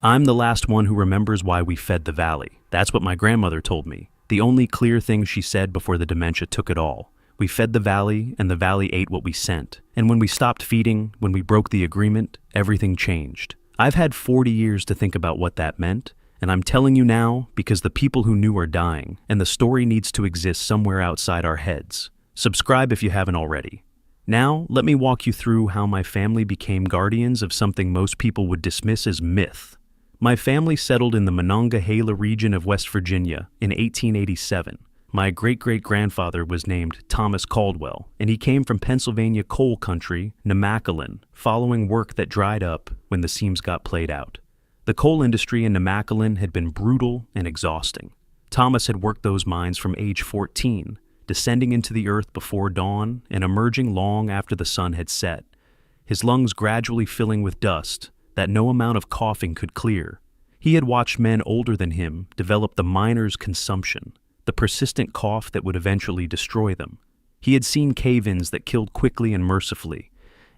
I'm the last one who remembers why we fed the valley. That's what my grandmother told me. The only clear thing she said before the dementia took it all. We fed the valley, and the valley ate what we sent. And when we stopped feeding, when we broke the agreement, everything changed. I've had 40 years to think about what that meant, and I'm telling you now because the people who knew are dying, and the story needs to exist somewhere outside our heads. Subscribe if you haven't already. Now, let me walk you through how my family became guardians of something most people would dismiss as myth. My family settled in the Monongahela region of West Virginia in 1887. My great-great-grandfather was named Thomas Caldwell, and he came from Pennsylvania coal country, Namaquelan, following work that dried up when the seams got played out. The coal industry in Namaquelan had been brutal and exhausting. Thomas had worked those mines from age 14, descending into the earth before dawn and emerging long after the sun had set, his lungs gradually filling with dust that no amount of coughing could clear. He had watched men older than him develop the miner's consumption, the persistent cough that would eventually destroy them. He had seen cave-ins that killed quickly and mercifully,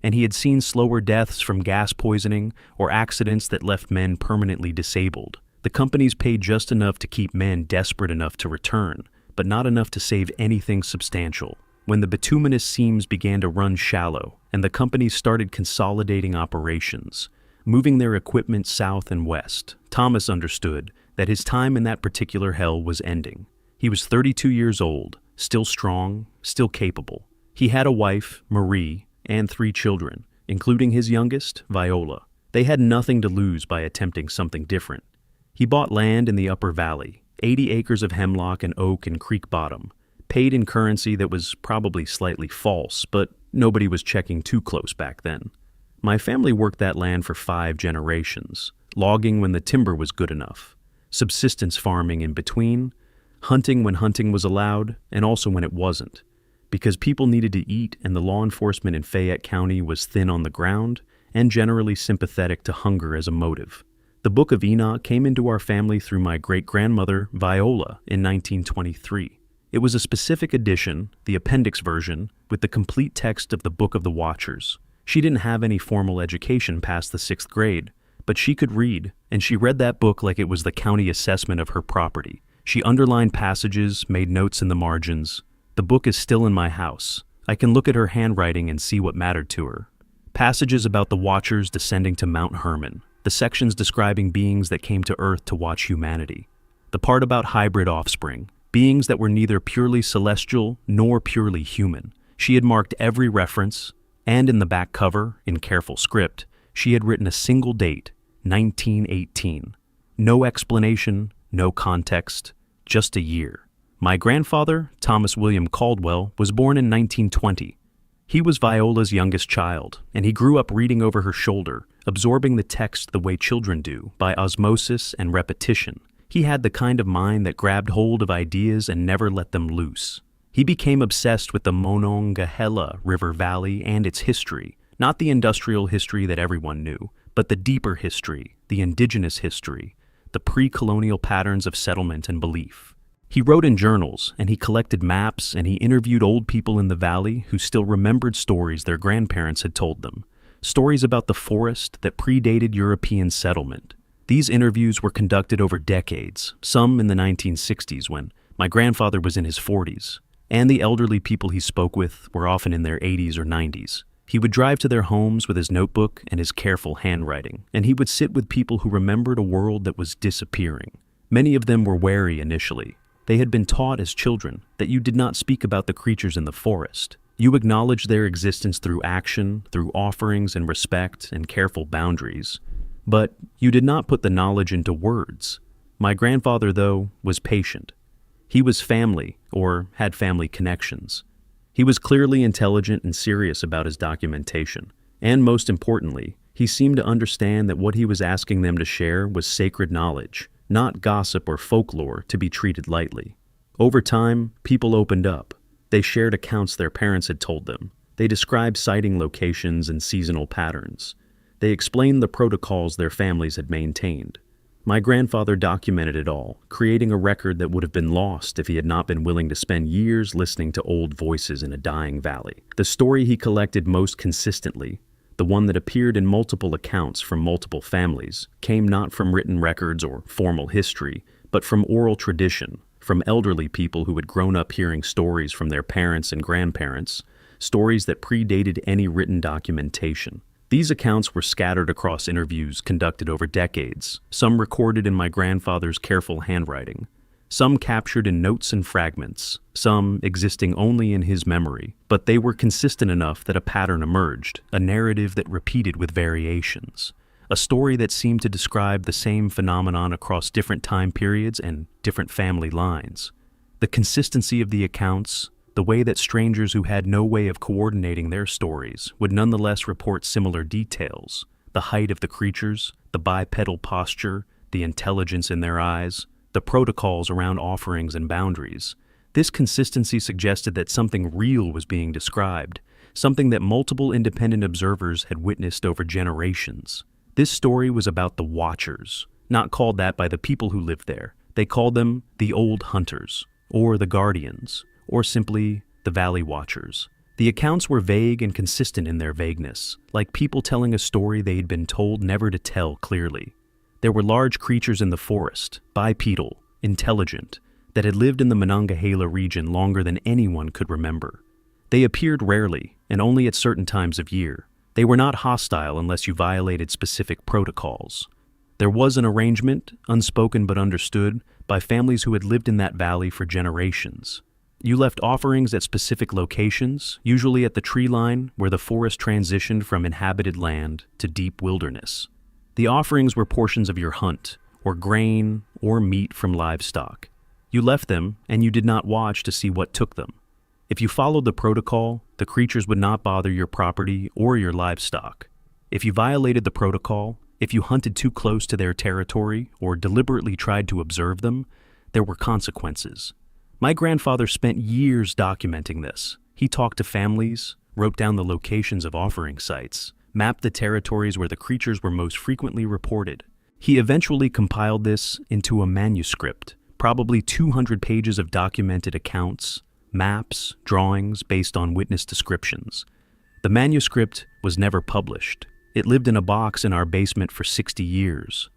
and he had seen slower deaths from gas poisoning or accidents that left men permanently disabled. The companies paid just enough to keep men desperate enough to return, but not enough to save anything substantial. When the bituminous seams began to run shallow, and the companies started consolidating operations, moving their equipment south and west, Thomas understood that his time in that particular hell was ending. He was 32 years old, still strong, still capable. He had a wife, Marie, and 3 children, including his youngest, Viola. They had nothing to lose by attempting something different. He bought land in the Upper Valley, 80 acres of hemlock and oak and creek bottom, paid in currency that was probably slightly false, but nobody was checking too close back then. My family worked that land for 5 generations, logging when the timber was good enough, subsistence farming in between, hunting when hunting was allowed, and also when it wasn't, because people needed to eat and the law enforcement in Fayette County was thin on the ground and generally sympathetic to hunger as a motive. The Book of Enoch came into our family through my great-grandmother, Viola, in 1923. It was a specific edition, the appendix version, with the complete text of the Book of the Watchers. She didn't have any formal education past the 6th grade, but she could read, and she read that book like it was the county assessment of her property. She underlined passages, made notes in the margins. The book is still in my house. I can look at her handwriting and see what mattered to her. Passages about the Watchers descending to Mount Hermon. The sections describing beings that came to Earth to watch humanity. The part about hybrid offspring, beings that were neither purely celestial nor purely human. She had marked every reference, and in the back cover, in careful script, she had written a single date, 1918. No explanation, no context, just a year. My grandfather, Thomas William Caldwell, was born in 1920. He was Viola's youngest child, and he grew up reading over her shoulder, absorbing the text the way children do, by osmosis and repetition. He had the kind of mind that grabbed hold of ideas and never let them loose. He became obsessed with the Monongahela River Valley and its history, not the industrial history that everyone knew, but the deeper history, the indigenous history, the pre-colonial patterns of settlement and belief. He wrote in journals, and he collected maps, and he interviewed old people in the valley who still remembered stories their grandparents had told them, stories about the forest that predated European settlement. These interviews were conducted over decades, some in the 1960s when my grandfather was in his 40s, and the elderly people he spoke with were often in their 80s or 90s. He would drive to their homes with his notebook and his careful handwriting, and he would sit with people who remembered a world that was disappearing. Many of them were wary initially. They had been taught as children that you did not speak about the creatures in the forest. You acknowledged their existence through action, through offerings and respect and careful boundaries. But you did not put the knowledge into words. My grandfather, though, was patient. He was family, or had family connections. He was clearly intelligent and serious about his documentation, and most importantly, he seemed to understand that what he was asking them to share was sacred knowledge, not gossip or folklore to be treated lightly. Over time, people opened up. They shared accounts their parents had told them. They described sighting locations and seasonal patterns. They explained the protocols their families had maintained. My grandfather documented it all, creating a record that would have been lost if he had not been willing to spend years listening to old voices in a dying valley. The story he collected most consistently, the one that appeared in multiple accounts from multiple families, came not from written records or formal history, but from oral tradition, from elderly people who had grown up hearing stories from their parents and grandparents, stories that predated any written documentation. These accounts were scattered across interviews conducted over decades, some recorded in my grandfather's careful handwriting, some captured in notes and fragments, some existing only in his memory, but they were consistent enough that a pattern emerged, a narrative that repeated with variations, a story that seemed to describe the same phenomenon across different time periods and different family lines. The consistency of the accounts, the way that strangers who had no way of coordinating their stories would nonetheless report similar details, the height of the creatures, the bipedal posture, the intelligence in their eyes, the protocols around offerings and boundaries. This consistency suggested that something real was being described, something that multiple independent observers had witnessed over generations. This story was about the Watchers, not called that by the people who lived there. They called them the Old Hunters, or the Guardians, or simply the Valley Watchers. The accounts were vague and consistent in their vagueness, like people telling a story they'd been told never to tell clearly. There were large creatures in the forest, bipedal, intelligent, that had lived in the Monongahela region longer than anyone could remember. They appeared rarely, and only at certain times of year. They were not hostile unless you violated specific protocols. There was an arrangement, unspoken but understood, by families who had lived in that valley for generations. You left offerings at specific locations, usually at the tree line where the forest transitioned from inhabited land to deep wilderness. The offerings were portions of your hunt, or grain, or meat from livestock. You left them, and you did not watch to see what took them. If you followed the protocol, the creatures would not bother your property or your livestock. If you violated the protocol, if you hunted too close to their territory or deliberately tried to observe them, there were consequences. My grandfather spent years documenting this. He talked to families, wrote down the locations of offering sites, mapped the territories where the creatures were most frequently reported. He eventually compiled this into a manuscript, probably 200 pages of documented accounts, maps, drawings based on witness descriptions. The manuscript was never published. It lived in a box in our basement for 60 years.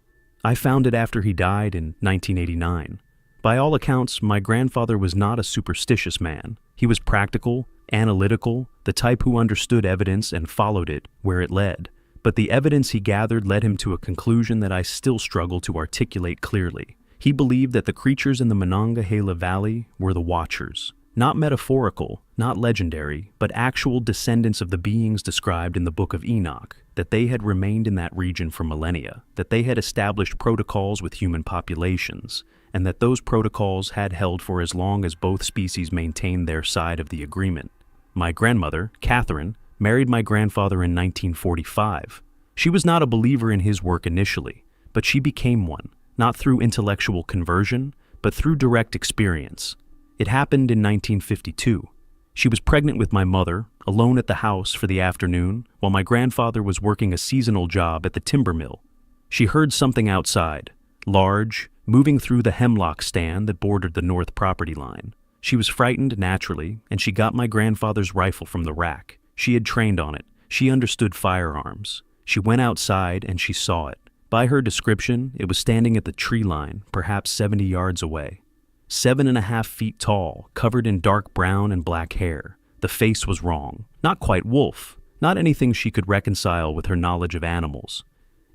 I found it after he died in 1989. By all accounts, my grandfather was not a superstitious man. He was practical, analytical, the type who understood evidence and followed it where it led. But the evidence he gathered led him to a conclusion that I still struggle to articulate clearly. He believed that the creatures in the Monongahela Valley were the Watchers. Not metaphorical, not legendary, but actual descendants of the beings described in the Book of Enoch, that they had remained in that region for millennia, that they had established protocols with human populations, and that those protocols had held for as long as both species maintained their side of the agreement. My grandmother, Catherine, married my grandfather in 1945. She was not a believer in his work initially, but she became one, not through intellectual conversion, but through direct experience. It happened in 1952. She was pregnant with my mother, alone at the house for the afternoon, while my grandfather was working a seasonal job at the timber mill. She heard something outside, large, moving through the hemlock stand that bordered the north property line. She was frightened naturally, and she got my grandfather's rifle from the rack. She had trained on it. She understood firearms. She went outside and she saw it. By her description, it was standing at the tree line, perhaps 70 yards away. 7.5 feet tall, covered in dark brown and black hair. The face was wrong. Not quite wolf. Not anything she could reconcile with her knowledge of animals.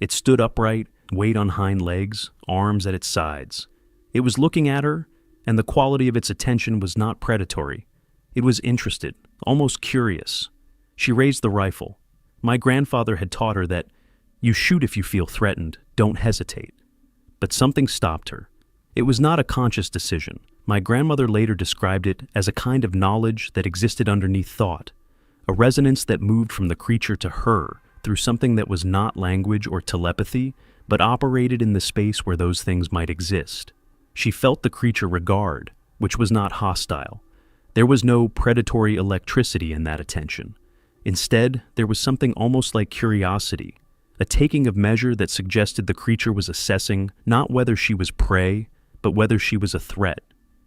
It stood upright, weight on hind legs, arms at its sides. It was looking at her, and the quality of its attention was not predatory. It was interested, almost curious. She raised the rifle. My grandfather had taught her that you shoot if you feel threatened, don't hesitate. But something stopped her. It was not a conscious decision. My grandmother later described it as a kind of knowledge that existed underneath thought, a resonance that moved from the creature to her through something that was not language or telepathy, but operated in the space where those things might exist. She felt the creature regard, which was not hostile. There was no predatory electricity in that attention. Instead, there was something almost like curiosity, a taking of measure that suggested the creature was assessing not whether she was prey, but whether she was a threat.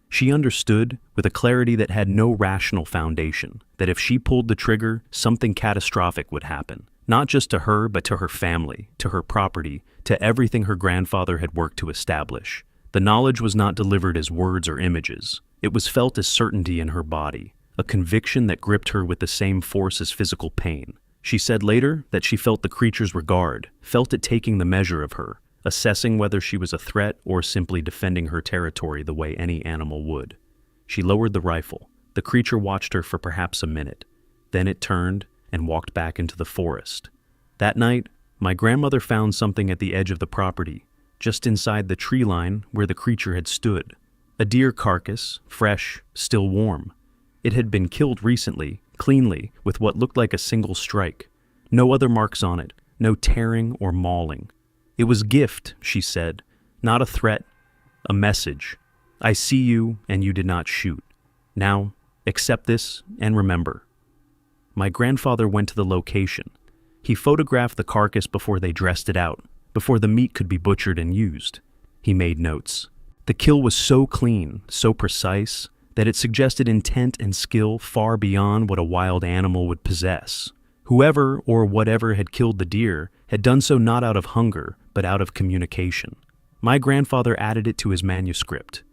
She understood, with a clarity that had no rational foundation, that if she pulled the trigger, something catastrophic would happen. Not just to her, but to her family, to her property, to everything her grandfather had worked to establish. The knowledge was not delivered as words or images. It was felt as certainty in her body, a conviction that gripped her with the same force as physical pain. She said later that she felt the creature's regard, felt it taking the measure of her, assessing whether she was a threat or simply defending her territory the way any animal would. She lowered the rifle. The creature watched her for perhaps a minute. Then it turned and walked back into the forest. That night, my grandmother found something at the edge of the property, just inside the tree line where the creature had stood. A deer carcass, fresh, still warm. It had been killed recently, cleanly, with what looked like a single strike. No other marks on it, no tearing or mauling. It was gift, she said, not a threat, a message. I see you, and you did not shoot. Now, accept this and remember. My grandfather went to the location. He photographed the carcass before they dressed it out, before the meat could be butchered and used. He made notes. The kill was so clean, so precise, that it suggested intent and skill far beyond what a wild animal would possess. Whoever or whatever had killed the deer had done so not out of hunger, but out of communication. My grandfather added it to his manuscript.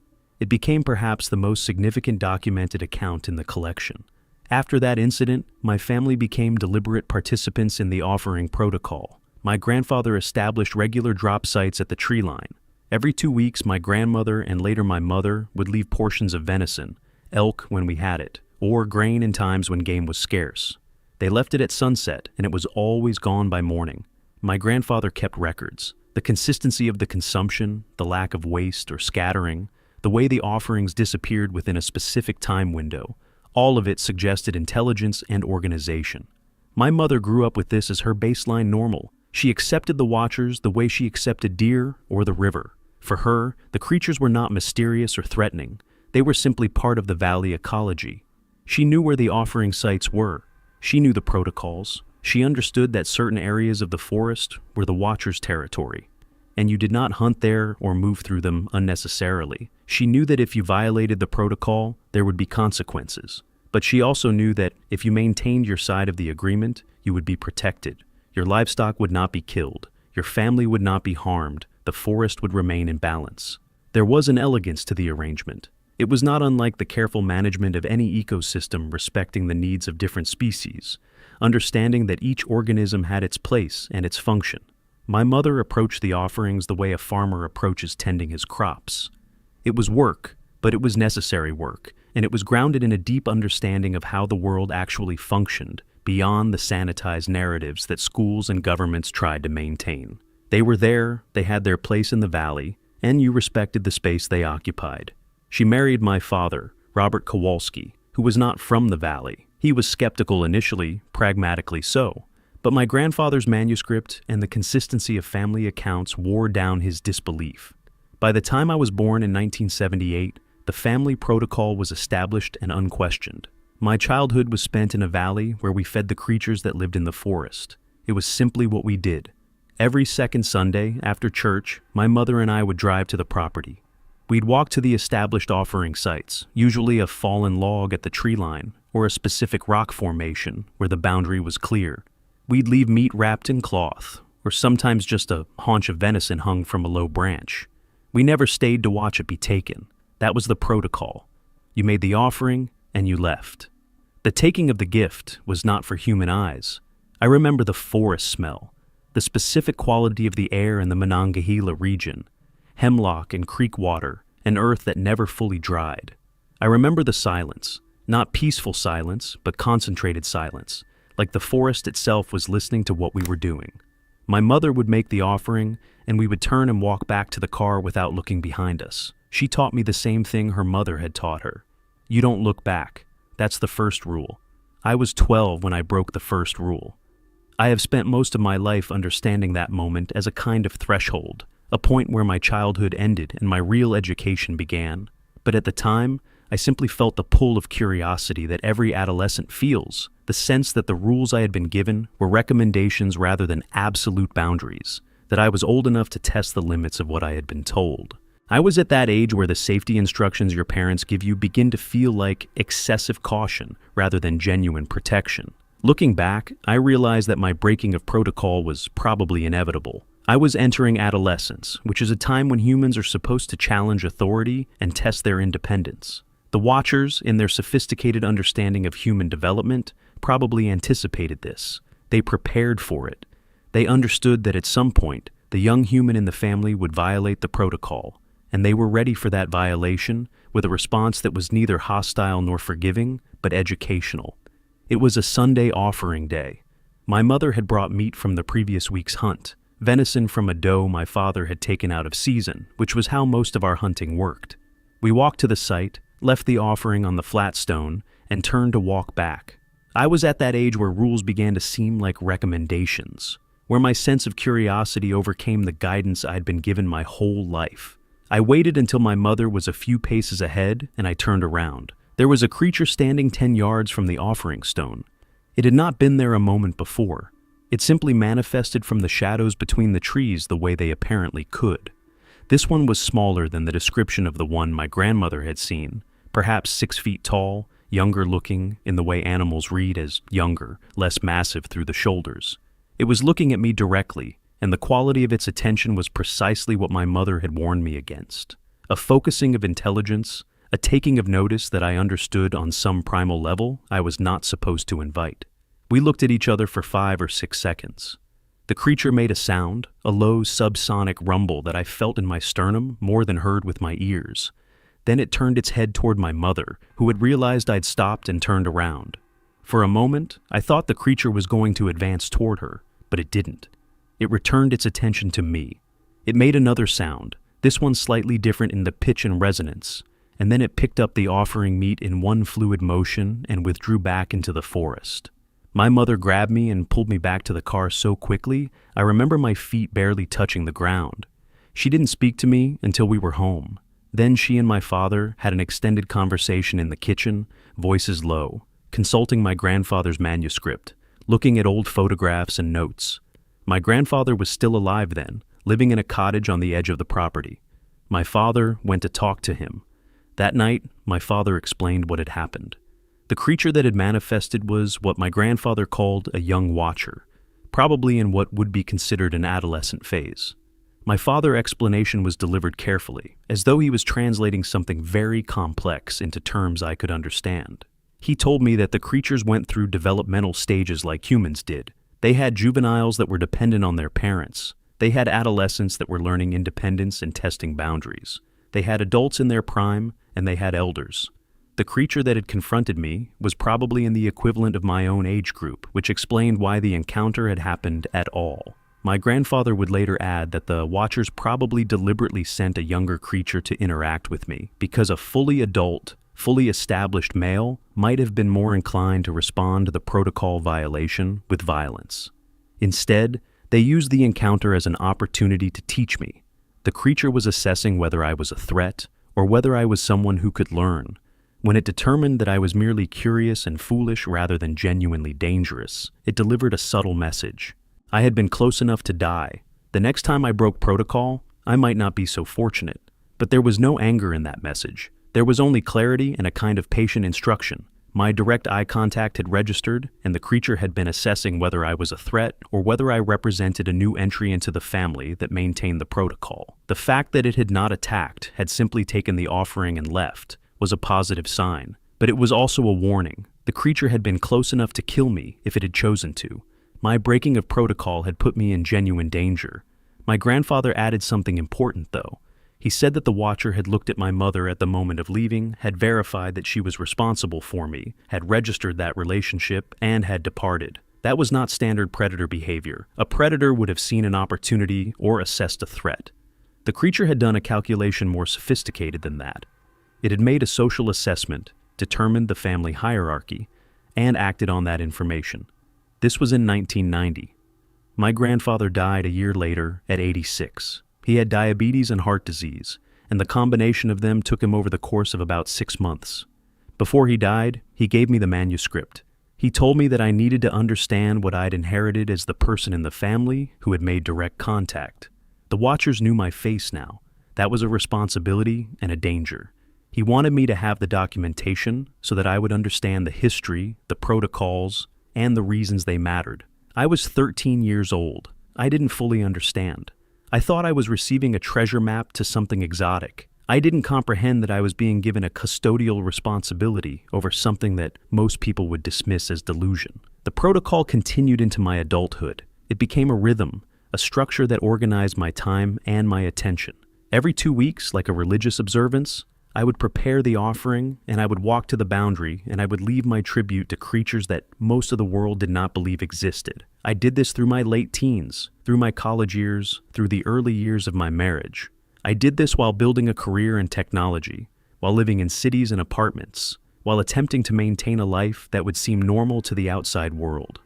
It became perhaps the most significant documented account in the collection. After that incident, my family became deliberate participants in the offering protocol. My grandfather established regular drop sites at the tree line. Every 2 weeks, my grandmother and later my mother would leave portions of venison, elk when we had it, or grain in times when game was scarce. They left it at sunset, and it was always gone by morning. My grandfather kept records. The consistency of the consumption, the lack of waste or scattering, the way the offerings disappeared within a specific time window, all of it suggested intelligence and organization. My mother grew up with this as her baseline normal. She accepted the watchers the way she accepted deer or the river. For her, the creatures were not mysterious or threatening. They were simply part of the valley ecology. She knew where the offering sites were. She knew the protocols. She understood that certain areas of the forest were the watchers' territory, and you did not hunt there or move through them unnecessarily. She knew that if you violated the protocol, there would be consequences. But she also knew that if you maintained your side of the agreement, you would be protected. Your livestock would not be killed. Your family would not be harmed. The forest would remain in balance. There was an elegance to the arrangement. It was not unlike the careful management of any ecosystem respecting the needs of different species, understanding that each organism had its place and its function. My mother approached the offerings the way a farmer approaches tending his crops. It was work, but it was necessary work, and it was grounded in a deep understanding of how the world actually functioned, beyond the sanitized narratives that schools and governments tried to maintain. They were there, they had their place in the valley, and you respected the space they occupied. She married my father, Robert Kowalski, who was not from the valley. He was skeptical initially, pragmatically so, but my grandfather's manuscript and the consistency of family accounts wore down his disbelief. By the time I was born in 1978, the family protocol was established and unquestioned. My childhood was spent in a valley where we fed the creatures that lived in the forest. It was simply what we did. Every second Sunday, after church, my mother and I would drive to the property. We'd walk to the established offering sites, usually a fallen log at the tree line, or a specific rock formation where the boundary was clear. We'd leave meat wrapped in cloth, or sometimes just a haunch of venison hung from a low branch. We never stayed to watch it be taken. That was the protocol. You made the offering, and you left. The taking of the gift was not for human eyes. I remember the forest smell, the specific quality of the air in the Monongahela region, hemlock and creek water, and earth that never fully dried. I remember the silence, not peaceful silence, but concentrated silence, like the forest itself was listening to what we were doing. My mother would make the offering, and we would turn and walk back to the car without looking behind us. She taught me the same thing her mother had taught her. You don't look back. That's the first rule. I was 12 when I broke the first rule. I have spent most of my life understanding that moment as a kind of threshold, a point where my childhood ended and my real education began. But at the time, I simply felt the pull of curiosity that every adolescent feels, the sense that the rules I had been given were recommendations rather than absolute boundaries, that I was old enough to test the limits of what I had been told. I was at that age where the safety instructions your parents give you begin to feel like excessive caution rather than genuine protection. Looking back, I realized that my breaking of protocol was probably inevitable. I was entering adolescence, which is a time when humans are supposed to challenge authority and test their independence. The Watchers, in their sophisticated understanding of human development, probably anticipated this. They prepared for it. They understood that at some point, the young human in the family would violate the protocol, and they were ready for that violation with a response that was neither hostile nor forgiving, but educational. It was a Sunday offering day. My mother had brought meat from the previous week's hunt, venison from a doe my father had taken out of season, which was how most of our hunting worked. We walked to the site, left the offering on the flat stone, and turned to walk back. I was at that age where rules began to seem like recommendations, where my sense of curiosity overcame the guidance I'd been given my whole life. I waited until my mother was a few paces ahead, and I turned around. There was a creature standing 10 yards from the offering stone. It had not been there a moment before. It simply manifested from the shadows between the trees the way they apparently could. This one was smaller than the description of the one my grandmother had seen, perhaps 6 feet tall, younger looking in the way animals read as younger, less massive through the shoulders. It was looking at me directly, and the quality of its attention was precisely what my mother had warned me against. A focusing of intelligence, a taking of notice that I understood on some primal level I was not supposed to invite. We looked at each other for 5 or 6 seconds. The creature made a sound, a low subsonic rumble that I felt in my sternum more than heard with my ears. Then it turned its head toward my mother, who had realized I'd stopped and turned around. For a moment, I thought the creature was going to advance toward her, but it didn't. It returned its attention to me. It made another sound, this one slightly different in the pitch and resonance, and then it picked up the offering meat in one fluid motion and withdrew back into the forest. My mother grabbed me and pulled me back to the car so quickly, I remember my feet barely touching the ground. She didn't speak to me until we were home. Then she and my father had an extended conversation in the kitchen, voices low, consulting my grandfather's manuscript, looking at old photographs and notes. My grandfather was still alive then, living in a cottage on the edge of the property. My father went to talk to him. That night, my father explained what had happened. The creature that had manifested was what my grandfather called a young watcher, probably in what would be considered an adolescent phase. My father's explanation was delivered carefully, as though he was translating something very complex into terms I could understand. He told me that the creatures went through developmental stages like humans did. They had juveniles that were dependent on their parents. They had adolescents that were learning independence and testing boundaries. They had adults in their prime, and they had elders. The creature that had confronted me was probably in the equivalent of my own age group, which explained why the encounter had happened at all. My grandfather would later add that the Watchers probably deliberately sent a younger creature to interact with me, because a fully adult, fully established male might have been more inclined to respond to the protocol violation with violence. Instead, they used the encounter as an opportunity to teach me. The creature was assessing whether I was a threat or whether I was someone who could learn. When it determined that I was merely curious and foolish rather than genuinely dangerous, it delivered a subtle message. I had been close enough to die. The next time I broke protocol, I might not be so fortunate. But there was no anger in that message. There was only clarity and a kind of patient instruction. My direct eye contact had registered, and the creature had been assessing whether I was a threat or whether I represented a new entry into the family that maintained the protocol. The fact that it had not attacked, had simply taken the offering and left, was a positive sign, but it was also a warning. The creature had been close enough to kill me if it had chosen to. My breaking of protocol had put me in genuine danger. My grandfather added something important, though. He said that the Watcher had looked at my mother at the moment of leaving, had verified that she was responsible for me, had registered that relationship, and had departed. That was not standard predator behavior. A predator would have seen an opportunity or assessed a threat. The creature had done a calculation more sophisticated than that. It had made a social assessment, determined the family hierarchy, and acted on that information. This was in 1990. My grandfather died a year later at 86. He had diabetes and heart disease, and the combination of them took him over the course of about 6 months. Before he died, he gave me the manuscript. He told me that I needed to understand what I'd inherited as the person in the family who had made direct contact. The Watchers knew my face now. That was a responsibility and a danger. He wanted me to have the documentation so that I would understand the history, the protocols, and the reasons they mattered. I was 13 years old. I didn't fully understand. I thought I was receiving a treasure map to something exotic. I didn't comprehend that I was being given a custodial responsibility over something that most people would dismiss as delusion. The protocol continued into my adulthood. It became a rhythm, a structure that organized my time and my attention. Every 2 weeks, like a religious observance, I would prepare the offering, and I would walk to the boundary, and I would leave my tribute to creatures that most of the world did not believe existed. I did this through my late teens, through my college years, through the early years of my marriage. I did this while building a career in technology, while living in cities and apartments, while attempting to maintain a life that would seem normal to the outside world.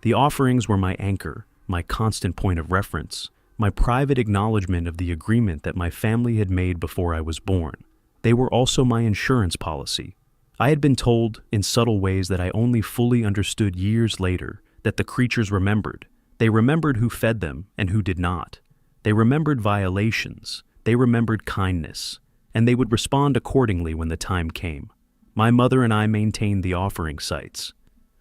The offerings were my anchor, my constant point of reference, my private acknowledgement of the agreement that my family had made before I was born. They were also my insurance policy. I had been told, in subtle ways that I only fully understood years later, that the creatures remembered. They remembered who fed them and who did not. They remembered violations. They remembered kindness. And they would respond accordingly when the time came. My mother and I maintained the offering sites.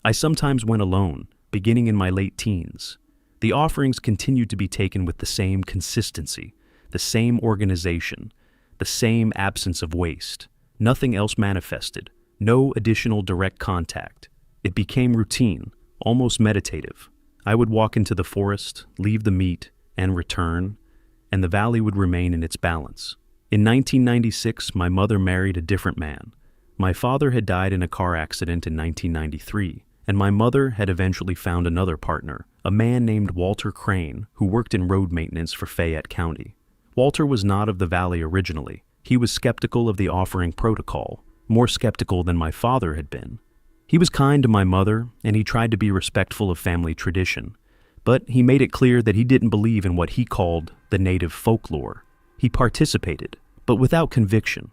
I sometimes went alone, beginning in my late teens. The offerings continued to be taken with the same consistency, the same organization, the same absence of waste. Nothing else manifested, no additional direct contact. It became routine, almost meditative. I would walk into the forest, leave the meat, and return, and the valley would remain in its balance. In 1996, my mother married a different man. My father had died in a car accident in 1993, and my mother had eventually found another partner, a man named Walter Crane, who worked in road maintenance for Fayette County. Walter was not of the valley originally. He was skeptical of the offering protocol, more skeptical than my father had been. He was kind to my mother, and he tried to be respectful of family tradition, but he made it clear that he didn't believe in what he called the native folklore. He participated, but without conviction.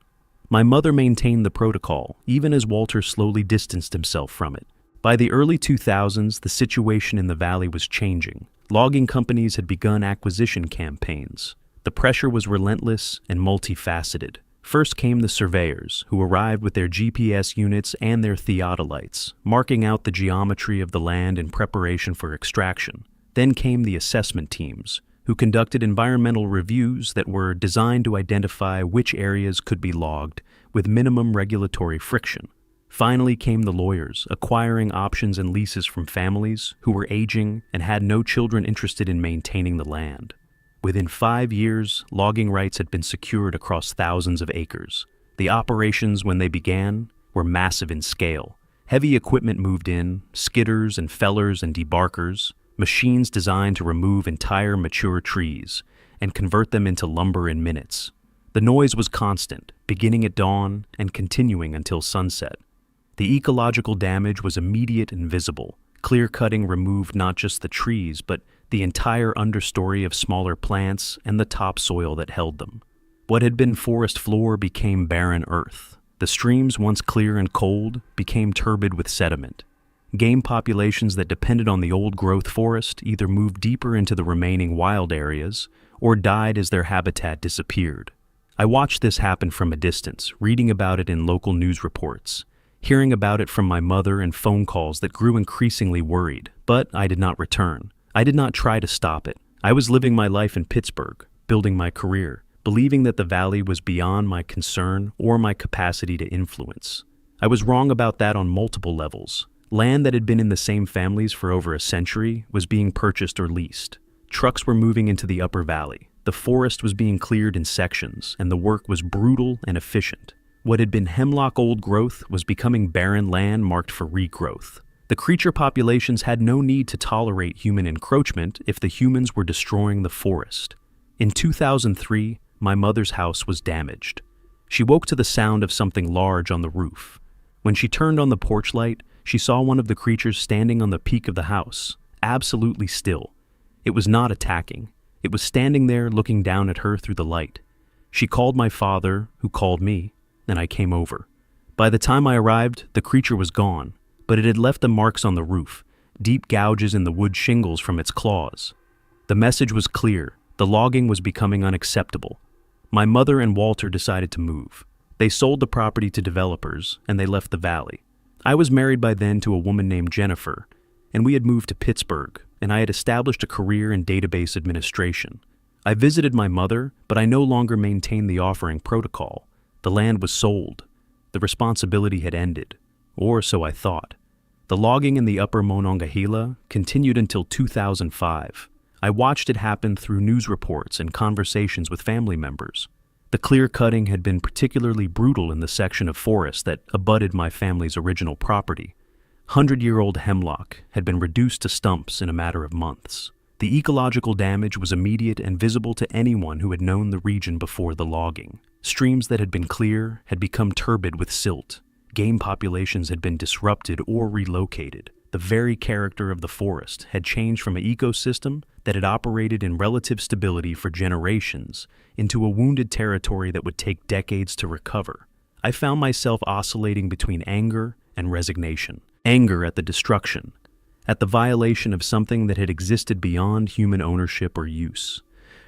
My mother maintained the protocol, even as Walter slowly distanced himself from it. By the early 2000s, the situation in the valley was changing. Logging companies had begun acquisition campaigns. The pressure was relentless and multifaceted. First came the surveyors, who arrived with their GPS units and their theodolites, marking out the geometry of the land in preparation for extraction. Then came the assessment teams, who conducted environmental reviews that were designed to identify which areas could be logged with minimum regulatory friction. Finally came the lawyers, acquiring options and leases from families who were aging and had no children interested in maintaining the land. Within 5 years, logging rights had been secured across thousands of acres. The operations, when they began, were massive in scale. Heavy equipment moved in, skidders and fellers and debarkers, machines designed to remove entire mature trees and convert them into lumber in minutes. The noise was constant, beginning at dawn and continuing until sunset. The ecological damage was immediate and visible. Clear-cutting removed not just the trees, but the entire understory of smaller plants and the topsoil that held them. What had been forest floor became barren earth. The streams, once clear and cold, became turbid with sediment. Game populations that depended on the old-growth forest either moved deeper into the remaining wild areas or died as their habitat disappeared. I watched this happen from a distance, reading about it in local news reports, hearing about it from my mother and phone calls that grew increasingly worried, but I did not return. I did not try to stop it. I was living my life in Pittsburgh, building my career, believing that the valley was beyond my concern or my capacity to influence. I was wrong about that on multiple levels. Land that had been in the same families for over a century was being purchased or leased. Trucks were moving into the upper valley. The forest was being cleared in sections, and the work was brutal and efficient. What had been hemlock old growth was becoming barren land marked for regrowth. The creature populations had no need to tolerate human encroachment if the humans were destroying the forest. In 2003, my mother's house was damaged. She woke to the sound of something large on the roof. When she turned on the porch light, she saw one of the creatures standing on the peak of the house, absolutely still. It was not attacking. It was standing there looking down at her through the light. She called my father, who called me, and I came over. By the time I arrived, the creature was gone, but it had left the marks on the roof, deep gouges in the wood shingles from its claws. The message was clear. The logging was becoming unacceptable. My mother and Walter decided to move. They sold the property to developers, and they left the valley. I was married by then to a woman named Jennifer, and we had moved to Pittsburgh, and I had established a career in database administration. I visited my mother, but I no longer maintained the offering protocol. The land was sold. The responsibility had ended, or so I thought. The logging in the upper Monongahela continued until 2005. I watched it happen through news reports and conversations with family members. The clear-cutting had been particularly brutal in the section of forest that abutted my family's original property. 100-year-old hemlock had been reduced to stumps in a matter of months. The ecological damage was immediate and visible to anyone who had known the region before the logging. Streams that had been clear had become turbid with silt. Game populations had been disrupted or relocated. The very character of the forest had changed from an ecosystem that had operated in relative stability for generations into a wounded territory that would take decades to recover. I found myself oscillating between anger and resignation. Anger at the destruction, at the violation of something that had existed beyond human ownership or use.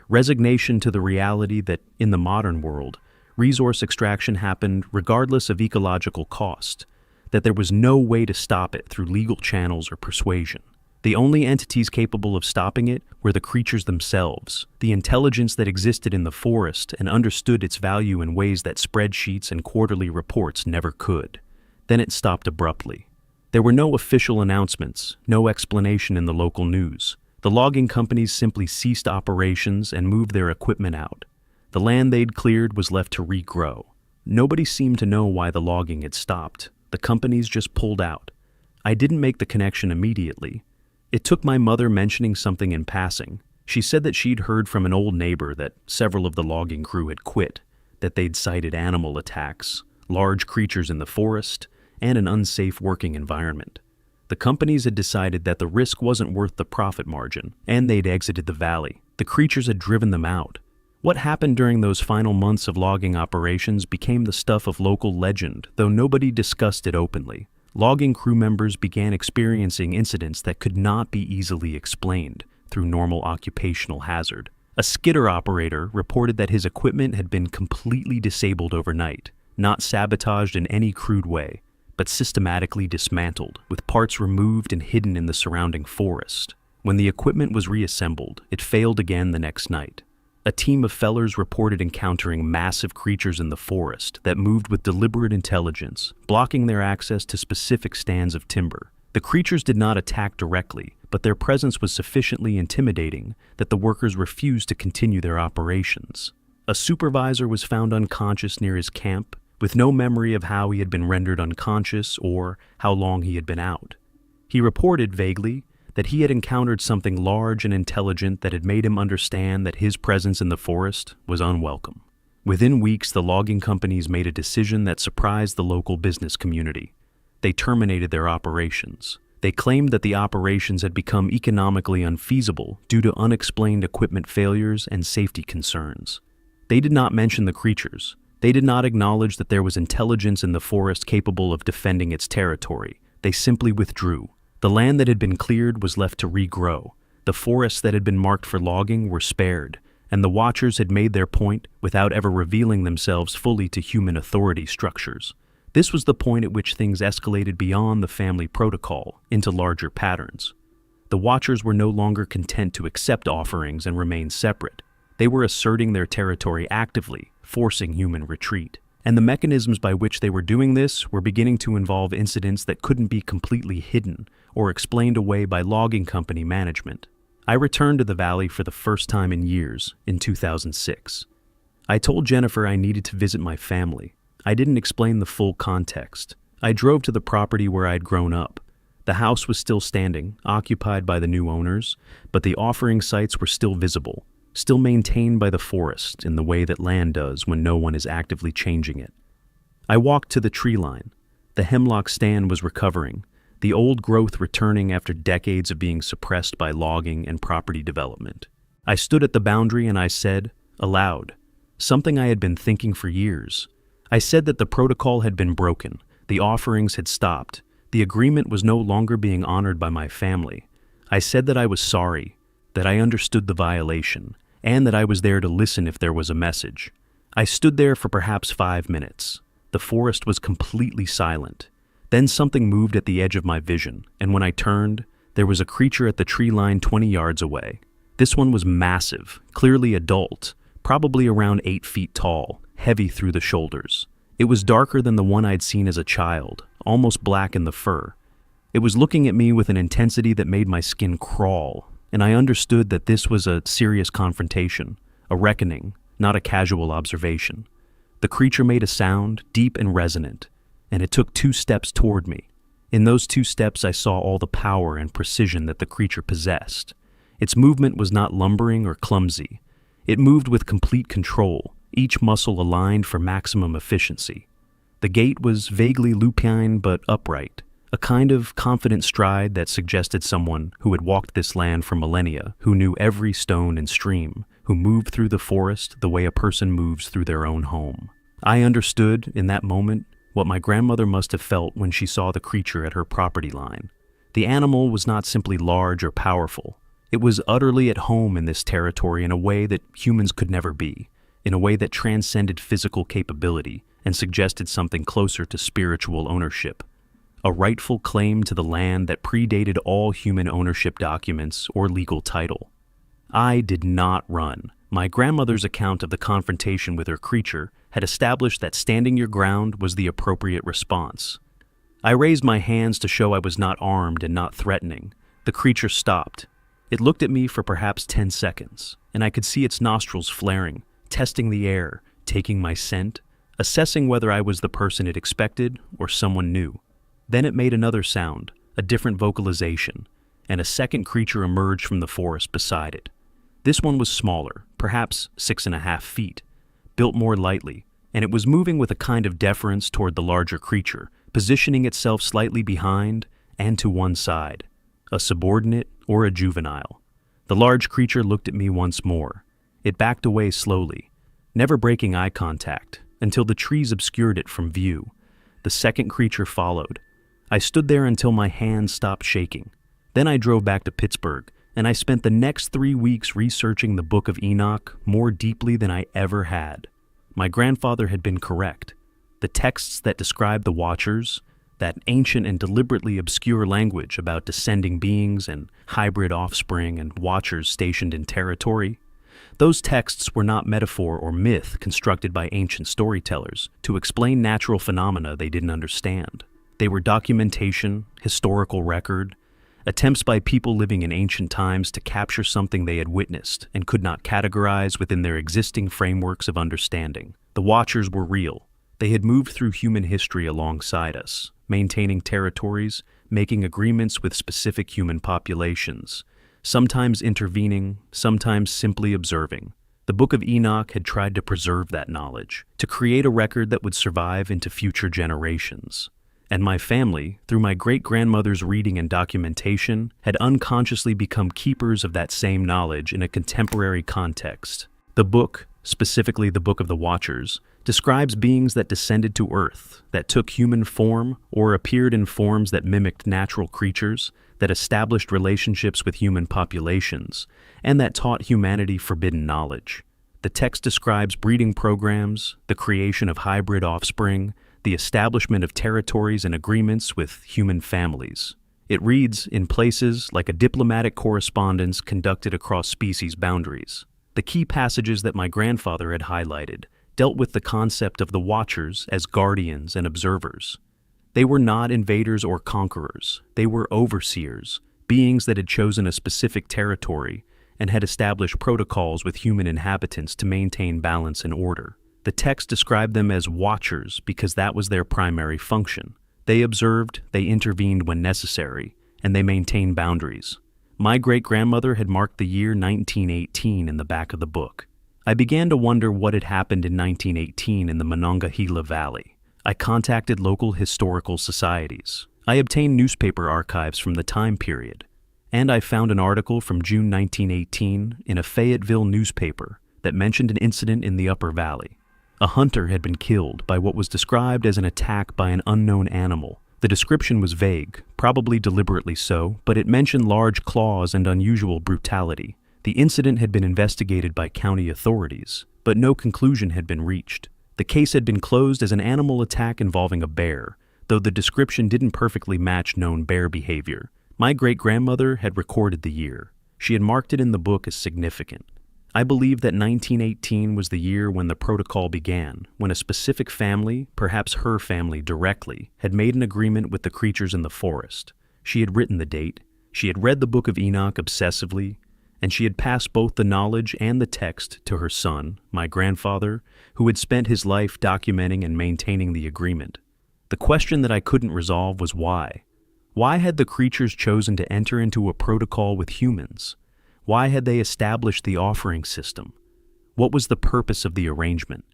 Resignation to the reality that, in the modern world, resource extraction happened regardless of ecological cost, that there was no way to stop it through legal channels or persuasion. The only entities capable of stopping it were the creatures themselves, the intelligence that existed in the forest and understood its value in ways that spreadsheets and quarterly reports never could. Then it stopped abruptly. There were no official announcements, no explanation in the local news. The logging companies simply ceased operations and moved their equipment out. The land they'd cleared was left to regrow. Nobody seemed to know why the logging had stopped. The companies just pulled out. I didn't make the connection immediately. It took my mother mentioning something in passing. She said that she'd heard from an old neighbor that several of the logging crew had quit, that they'd cited animal attacks, large creatures in the forest, and an unsafe working environment. The companies had decided that the risk wasn't worth the profit margin, and they'd exited the valley. The creatures had driven them out. What happened during those final months of logging operations became the stuff of local legend, though nobody discussed it openly. Logging crew members began experiencing incidents that could not be easily explained through normal occupational hazard. A skidder operator reported that his equipment had been completely disabled overnight, not sabotaged in any crude way, but systematically dismantled, with parts removed and hidden in the surrounding forest. When the equipment was reassembled, it failed again the next night. A team of fellers reported encountering massive creatures in the forest that moved with deliberate intelligence, blocking their access to specific stands of timber. The creatures did not attack directly, but their presence was sufficiently intimidating that the workers refused to continue their operations. A supervisor was found unconscious near his camp, with no memory of how he had been rendered unconscious or how long he had been out. He reported vaguely that he had encountered something large and intelligent that had made him understand that his presence in the forest was unwelcome. Within weeks, the logging companies made a decision that surprised the local business community. They terminated their operations. They claimed that the operations had become economically unfeasible due to unexplained equipment failures and safety concerns. They did not mention the creatures. They did not acknowledge that there was intelligence in the forest capable of defending its territory. They simply withdrew. The land that had been cleared was left to regrow. The forests that had been marked for logging were spared, and the watchers had made their point without ever revealing themselves fully to human authority structures. This was the point at which things escalated beyond the family protocol into larger patterns. The watchers were no longer content to accept offerings and remain separate. They were asserting their territory actively, forcing human retreat. And the mechanisms by which they were doing this were beginning to involve incidents that couldn't be completely hidden or explained away by logging company management. I returned to the valley for the first time in years, in 2006. I told Jennifer I needed to visit my family. I didn't explain the full context. I drove to the property where I'd grown up. The house was still standing, occupied by the new owners, but the offering sites were still visible, still maintained by the forest in the way that land does when no one is actively changing it. I walked to the tree line. The hemlock stand was recovering, the old growth returning after decades of being suppressed by logging and property development. I stood at the boundary and I said, aloud, something I had been thinking for years. I said that the protocol had been broken, the offerings had stopped, the agreement was no longer being honored by my family. I said that I was sorry, that I understood the violation, and that I was there to listen if there was a message. I stood there for perhaps 5 minutes. The forest was completely silent. Then something moved at the edge of my vision, and when I turned, There was a creature at the tree line 20 yards away. This one was massive, clearly adult, probably around 8 feet tall, heavy through the shoulders. It was darker than the one I'd seen as a child, almost black in the fur. It was looking at me with an intensity that made my skin crawl, and I understood that this was a serious confrontation, a reckoning, not a casual observation. The creature made a sound, deep and resonant, and it took 2 steps toward me. In those 2 steps I saw all the power and precision that the creature possessed. Its movement was not lumbering or clumsy. It moved with complete control, each muscle aligned for maximum efficiency. The gait was vaguely lupine but upright, a kind of confident stride that suggested someone who had walked this land for millennia, who knew every stone and stream, who moved through the forest the way a person moves through their own home. I understood, in that moment, what my grandmother must have felt when she saw the creature at her property line. The animal was not simply large or powerful. It was utterly at home in this territory in a way that humans could never be, in a way that transcended physical capability and suggested something closer to spiritual ownership, a rightful claim to the land that predated all human ownership documents or legal title. I did not run. My grandmother's account of the confrontation with her creature had established that standing your ground was the appropriate response. I raised my hands to show I was not armed and not threatening. The creature stopped. It looked at me for perhaps 10 seconds, and I could see its nostrils flaring, testing the air, taking my scent, assessing whether I was the person it expected or someone new. Then it made another sound, a different vocalization, and a second creature emerged from the forest beside it. This one was smaller, perhaps 6.5 feet, built more lightly, and it was moving with a kind of deference toward the larger creature, positioning itself slightly behind and to one side, a subordinate or a juvenile. The large creature looked at me once more. It backed away slowly, never breaking eye contact, until the trees obscured it from view. The second creature followed. I stood there until my hands stopped shaking. Then I drove back to Pittsburgh, and I spent the next 3 weeks researching the Book of Enoch more deeply than I ever had. My grandfather had been correct. The texts that describe the Watchers, that ancient and deliberately obscure language about descending beings and hybrid offspring and Watchers stationed in territory, those texts were not metaphor or myth constructed by ancient storytellers to explain natural phenomena they didn't understand. They were documentation, historical record, attempts by people living in ancient times to capture something they had witnessed and could not categorize within their existing frameworks of understanding. The Watchers were real. They had moved through human history alongside us, maintaining territories, making agreements with specific human populations, sometimes intervening, sometimes simply observing. The Book of Enoch had tried to preserve that knowledge, to create a record that would survive into future generations. And my family, through my great-grandmother's reading and documentation, had unconsciously become keepers of that same knowledge in a contemporary context. The book, specifically the Book of the Watchers, describes beings that descended to Earth, that took human form or appeared in forms that mimicked natural creatures, that established relationships with human populations, and that taught humanity forbidden knowledge. The text describes breeding programs, the creation of hybrid offspring, the establishment of territories and agreements with human families. It reads, in places, like a diplomatic correspondence conducted across species boundaries. The key passages that my grandfather had highlighted dealt with the concept of the Watchers as guardians and observers. They were not invaders or conquerors. They were overseers, beings that had chosen a specific territory and had established protocols with human inhabitants to maintain balance and order. The text described them as Watchers because that was their primary function. They observed, they intervened when necessary, and they maintained boundaries. My great-grandmother had marked the year 1918 in the back of the book. I began to wonder what had happened in 1918 in the Monongahela Valley. I contacted local historical societies. I obtained newspaper archives from the time period, and I found an article from June 1918 in a Fayetteville newspaper that mentioned an incident in the Upper Valley. A hunter had been killed by what was described as an attack by an unknown animal. The description was vague, probably deliberately so, but it mentioned large claws and unusual brutality. The incident had been investigated by county authorities, but no conclusion had been reached. The case had been closed as an animal attack involving a bear, though the description didn't perfectly match known bear behavior. My great-grandmother had recorded the year. She had marked it in the book as significant. I believe that 1918 was the year when the protocol began, when a specific family, perhaps her family directly, had made an agreement with the creatures in the forest. She had written the date, she had read the Book of Enoch obsessively, and she had passed both the knowledge and the text to her son, my grandfather, who had spent his life documenting and maintaining the agreement. The question that I couldn't resolve was why. Why had the creatures chosen to enter into a protocol with humans? Why had they established the offering system? What was the purpose of the arrangement?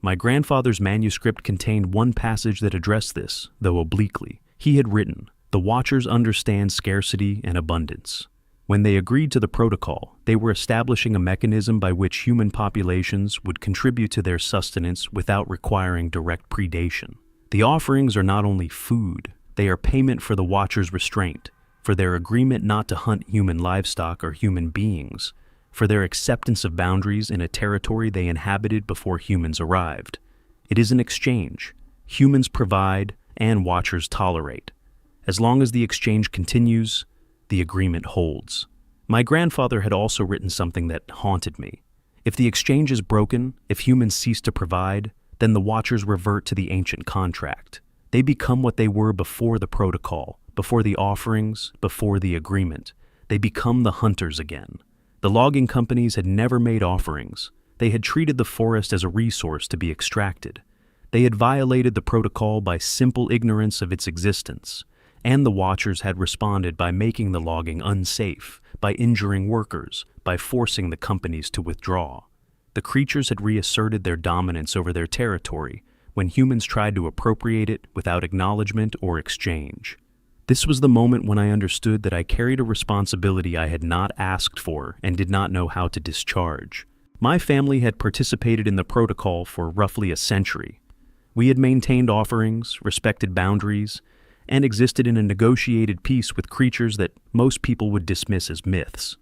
My grandfather's manuscript contained one passage that addressed this, though obliquely. He had written, "The Watchers understand scarcity and abundance." When they agreed to the protocol, they were establishing a mechanism by which human populations would contribute to their sustenance without requiring direct predation. The offerings are not only food, they are payment for the Watchers' restraint, for their agreement not to hunt human livestock or human beings, for their acceptance of boundaries in a territory they inhabited before humans arrived. It is an exchange. Humans provide and Watchers tolerate. As long as the exchange continues, the agreement holds. My grandfather had also written something that haunted me. If the exchange is broken, if humans cease to provide, then the Watchers revert to the ancient contract. They become what they were before the protocol, before the offerings, before the agreement. They become the hunters again. The logging companies had never made offerings. They had treated the forest as a resource to be extracted. They had violated the protocol by simple ignorance of its existence. And the Watchers had responded by making the logging unsafe, by injuring workers, by forcing the companies to withdraw. The creatures had reasserted their dominance over their territory when humans tried to appropriate it without acknowledgement or exchange. This was the moment when I understood that I carried a responsibility I had not asked for and did not know how to discharge. My family had participated in the protocol for roughly a century. We had maintained offerings, respected boundaries, and existed in a negotiated peace with creatures that most people would dismiss as myths.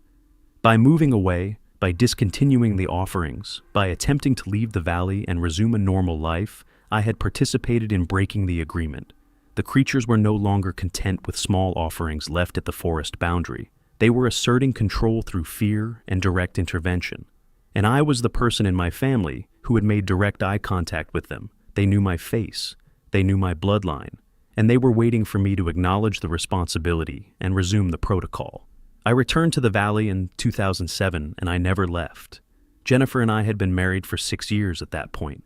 By moving away, by discontinuing the offerings, by attempting to leave the valley and resume a normal life, I had participated in breaking the agreement. The creatures were no longer content with small offerings left at the forest boundary. They were asserting control through fear and direct intervention. And I was the person in my family who had made direct eye contact with them. They knew my face. They knew my bloodline. And they were waiting for me to acknowledge the responsibility and resume the protocol. I returned to the valley in 2007, and I never left. Jennifer and I had been married for 6 years at that point.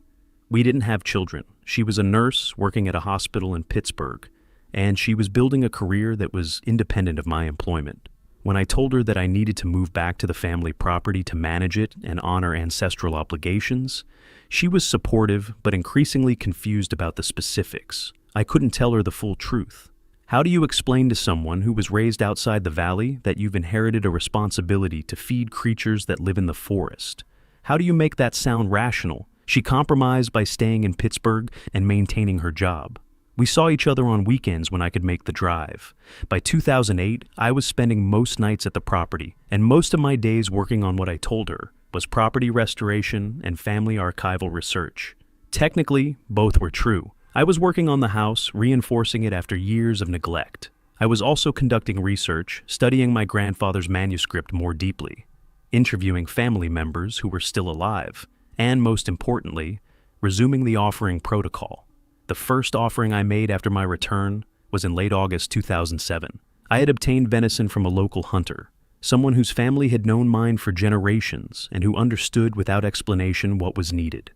We didn't have children. She was a nurse working at a hospital in Pittsburgh, and she was building a career that was independent of my employment. When I told her that I needed to move back to the family property to manage it and honor ancestral obligations, she was supportive but increasingly confused about the specifics. I couldn't tell her the full truth. How do you explain to someone who was raised outside the valley that you've inherited a responsibility to feed creatures that live in the forest? How do you make that sound rational? She compromised by staying in Pittsburgh and maintaining her job. We saw each other on weekends when I could make the drive. By 2008, I was spending most nights at the property, and most of my days working on what I told her was property restoration and family archival research. Technically, both were true. I was working on the house, reinforcing it after years of neglect. I was also conducting research, studying my grandfather's manuscript more deeply, interviewing family members who were still alive, and most importantly, resuming the offering protocol. The first offering I made after my return was in late August 2007. I had obtained venison from a local hunter, someone whose family had known mine for generations and who understood without explanation what was needed.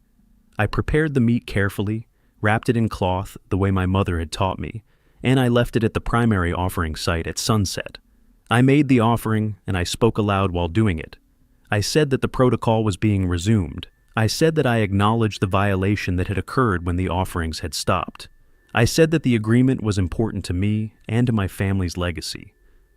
I prepared the meat carefully, wrapped it in cloth the way my mother had taught me, and I left it at the primary offering site at sunset. I made the offering, and I spoke aloud while doing it. I said that the protocol was being resumed. I said that I acknowledged the violation that had occurred when the offerings had stopped. I said that the agreement was important to me and to my family's legacy.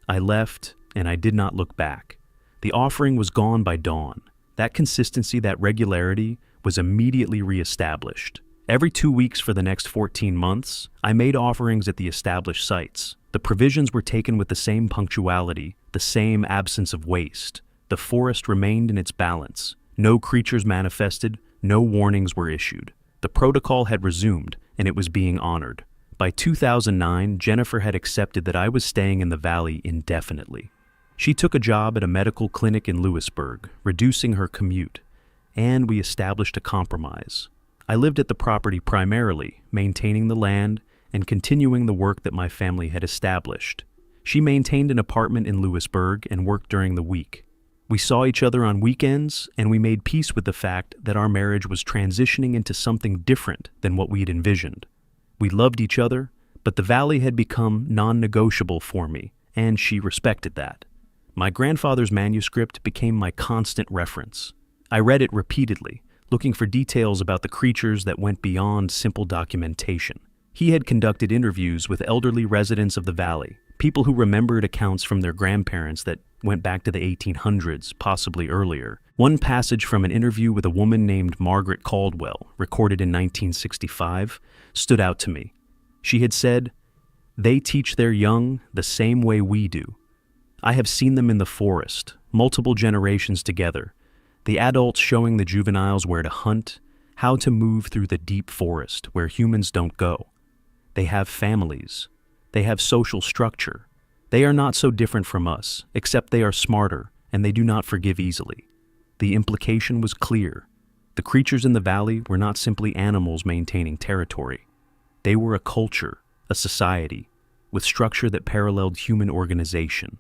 I left, and I did not look back. The offering was gone by dawn. That consistency, that regularity, was immediately reestablished. Every 2 weeks for the next 14 months, I made offerings at the established sites. The provisions were taken with the same punctuality, the same absence of waste. The forest remained in its balance. No creatures manifested, no warnings were issued. The protocol had resumed, and it was being honored. By 2009, Jennifer had accepted that I was staying in the valley indefinitely. She took a job at a medical clinic in Lewisburg, reducing her commute, and we established a compromise. I lived at the property primarily, maintaining the land and continuing the work that my family had established. She maintained an apartment in Lewisburg and worked during the week. We saw each other on weekends, and we made peace with the fact that our marriage was transitioning into something different than what we had envisioned. We loved each other, but the valley had become non-negotiable for me, and she respected that. My grandfather's manuscript became my constant reference. I read it repeatedly, looking for details about the creatures that went beyond simple documentation. He had conducted interviews with elderly residents of the valley, people who remembered accounts from their grandparents that went back to the 1800s, possibly earlier. One passage from an interview with a woman named Margaret Caldwell, recorded in 1965, stood out to me. She had said, "They teach their young the same way we do. I have seen them in the forest, multiple generations together, the adults showing the juveniles where to hunt, how to move through the deep forest where humans don't go. They have families. They have social structure. They are not so different from us, except they are smarter, and they do not forgive easily." The implication was clear. The creatures in the valley were not simply animals maintaining territory. They were a culture, a society, with structure that paralleled human organization.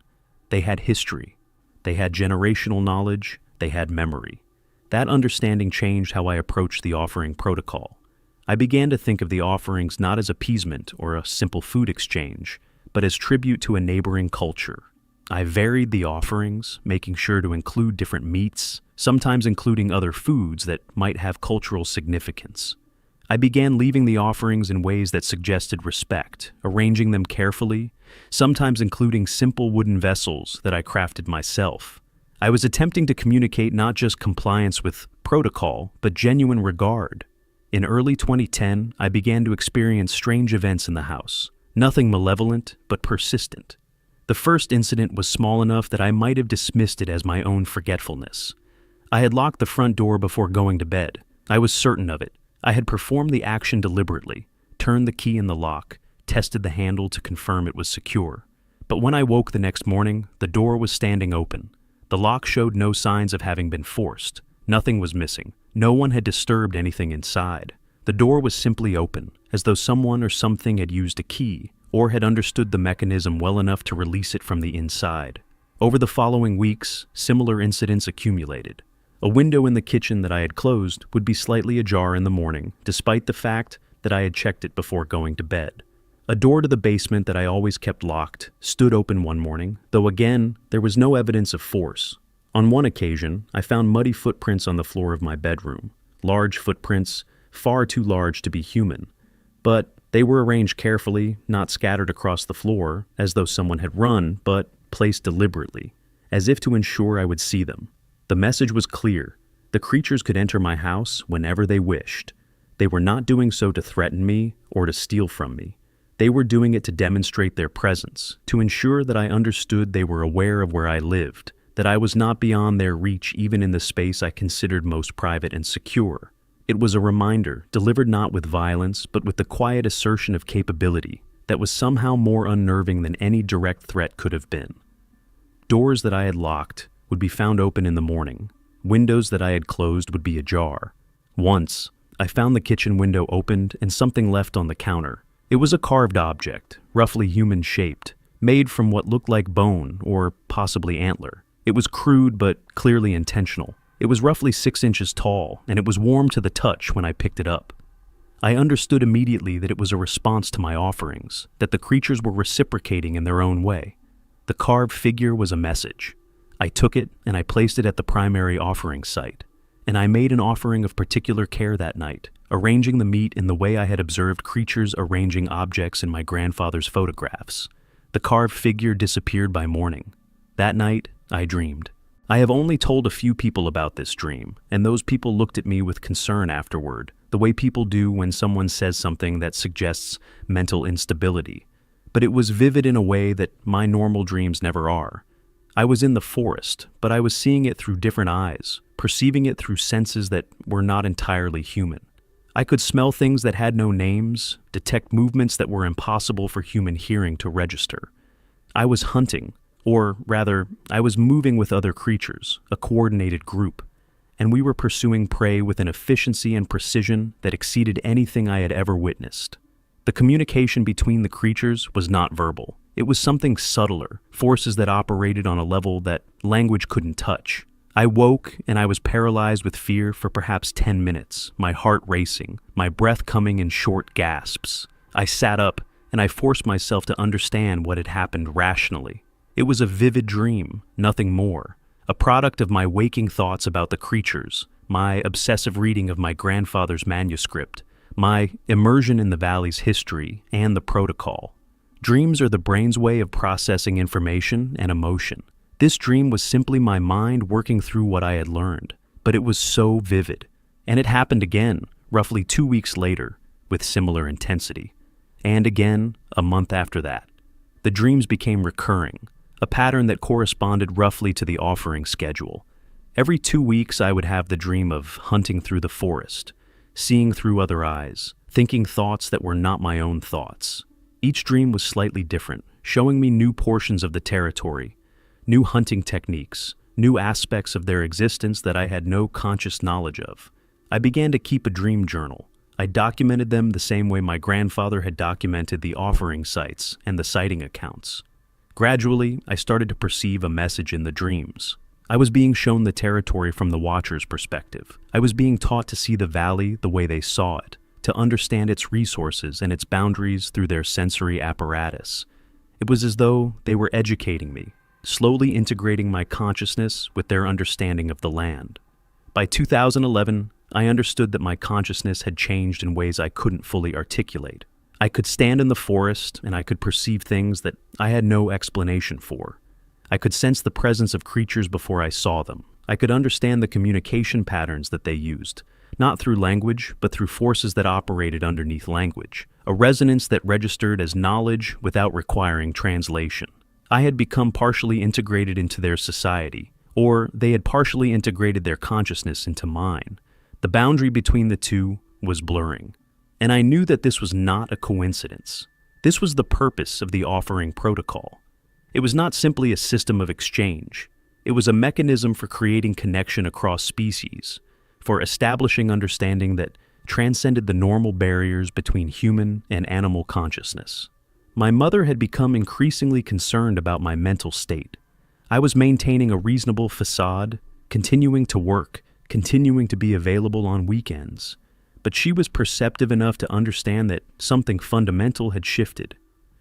They had history. They had generational knowledge. They had memory. That understanding changed how I approached the offering protocol. I began to think of the offerings not as appeasement or a simple food exchange, but as tribute to a neighboring culture. I varied the offerings, making sure to include different meats, sometimes including other foods that might have cultural significance. I began leaving the offerings in ways that suggested respect, arranging them carefully, sometimes including simple wooden vessels that I crafted myself. I was attempting to communicate not just compliance with protocol, but genuine regard. In early 2010, I began to experience strange events in the house. Nothing malevolent, but persistent. The first incident was small enough that I might have dismissed it as my own forgetfulness. I had locked the front door before going to bed. I was certain of it. I had performed the action deliberately, turned the key in the lock, tested the handle to confirm it was secure. But when I woke the next morning, the door was standing open. The lock showed no signs of having been forced. Nothing was missing. No one had disturbed anything inside. The door was simply open, as though someone or something had used a key, or had understood the mechanism well enough to release it from the inside. Over the following weeks, similar incidents accumulated. A window in the kitchen that I had closed would be slightly ajar in the morning, despite the fact that I had checked it before going to bed. A door to the basement that I always kept locked stood open one morning, though again, there was no evidence of force. On one occasion, I found muddy footprints on the floor of my bedroom. Large footprints, far too large to be human. But they were arranged carefully, not scattered across the floor, as though someone had run, but placed deliberately, as if to ensure I would see them. The message was clear. The creatures could enter my house whenever they wished. They were not doing so to threaten me or to steal from me. They were doing it to demonstrate their presence, to ensure that I understood they were aware of where I lived, that I was not beyond their reach even in the space I considered most private and secure. It was a reminder, delivered not with violence, but with the quiet assertion of capability, that was somehow more unnerving than any direct threat could have been. Doors that I had locked would be found open in the morning. Windows that I had closed would be ajar. Once, I found the kitchen window opened and something left on the counter. It was a carved object, roughly human-shaped, made from what looked like bone or possibly antler. It was crude but clearly intentional. It was roughly 6 inches tall, and it was warm to the touch when I picked it up. I understood immediately that it was a response to my offerings, that the creatures were reciprocating in their own way. The carved figure was a message. I took it and I placed it at the primary offering site, and I made an offering of particular care that night, arranging the meat in the way I had observed creatures arranging objects in my grandfather's photographs. The carved figure disappeared by morning. That night, I dreamed. I have only told a few people about this dream, and those people looked at me with concern afterward, the way people do when someone says something that suggests mental instability. But it was vivid in a way that my normal dreams never are. I was in the forest, but I was seeing it through different eyes, perceiving it through senses that were not entirely human. I could smell things that had no names, detect movements that were impossible for human hearing to register. I was hunting, or rather, I was moving with other creatures, a coordinated group, and we were pursuing prey with an efficiency and precision that exceeded anything I had ever witnessed. The communication between the creatures was not verbal. It was something subtler, forces that operated on a level that language couldn't touch. I woke and I was paralyzed with fear for perhaps 10 minutes, my heart racing, my breath coming in short gasps. I sat up and I forced myself to understand what had happened rationally. It was a vivid dream, nothing more, a product of my waking thoughts about the creatures, my obsessive reading of my grandfather's manuscript, my immersion in the valley's history and the protocol. Dreams are the brain's way of processing information and emotion. This dream was simply my mind working through what I had learned, but it was so vivid. And it happened again, roughly 2 weeks later, with similar intensity. And again, a month after that. The dreams became recurring, a pattern that corresponded roughly to the offering schedule. Every 2 weeks I would have the dream of hunting through the forest, seeing through other eyes, thinking thoughts that were not my own thoughts. Each dream was slightly different, showing me new portions of the territory, new hunting techniques, new aspects of their existence that I had no conscious knowledge of. I began to keep a dream journal. I documented them the same way my grandfather had documented the offering sites and the sighting accounts. Gradually, I started to perceive a message in the dreams. I was being shown the territory from the watcher's perspective. I was being taught to see the valley the way they saw it, to understand its resources and its boundaries through their sensory apparatus. It was as though they were educating me, slowly integrating my consciousness with their understanding of the land. By 2011, I understood that my consciousness had changed in ways I couldn't fully articulate. I could stand in the forest and I could perceive things that I had no explanation for. I could sense the presence of creatures before I saw them. I could understand the communication patterns that they used, not through language, but through forces that operated underneath language, a resonance that registered as knowledge without requiring translation. I had become partially integrated into their society, or they had partially integrated their consciousness into mine. The boundary between the two was blurring, and I knew that this was not a coincidence. This was the purpose of the offering protocol. It was not simply a system of exchange. It was a mechanism for creating connection across species, for establishing understanding that transcended the normal barriers between human and animal consciousness. My mother had become increasingly concerned about my mental state. I was maintaining a reasonable facade, continuing to work, continuing to be available on weekends. But she was perceptive enough to understand that something fundamental had shifted.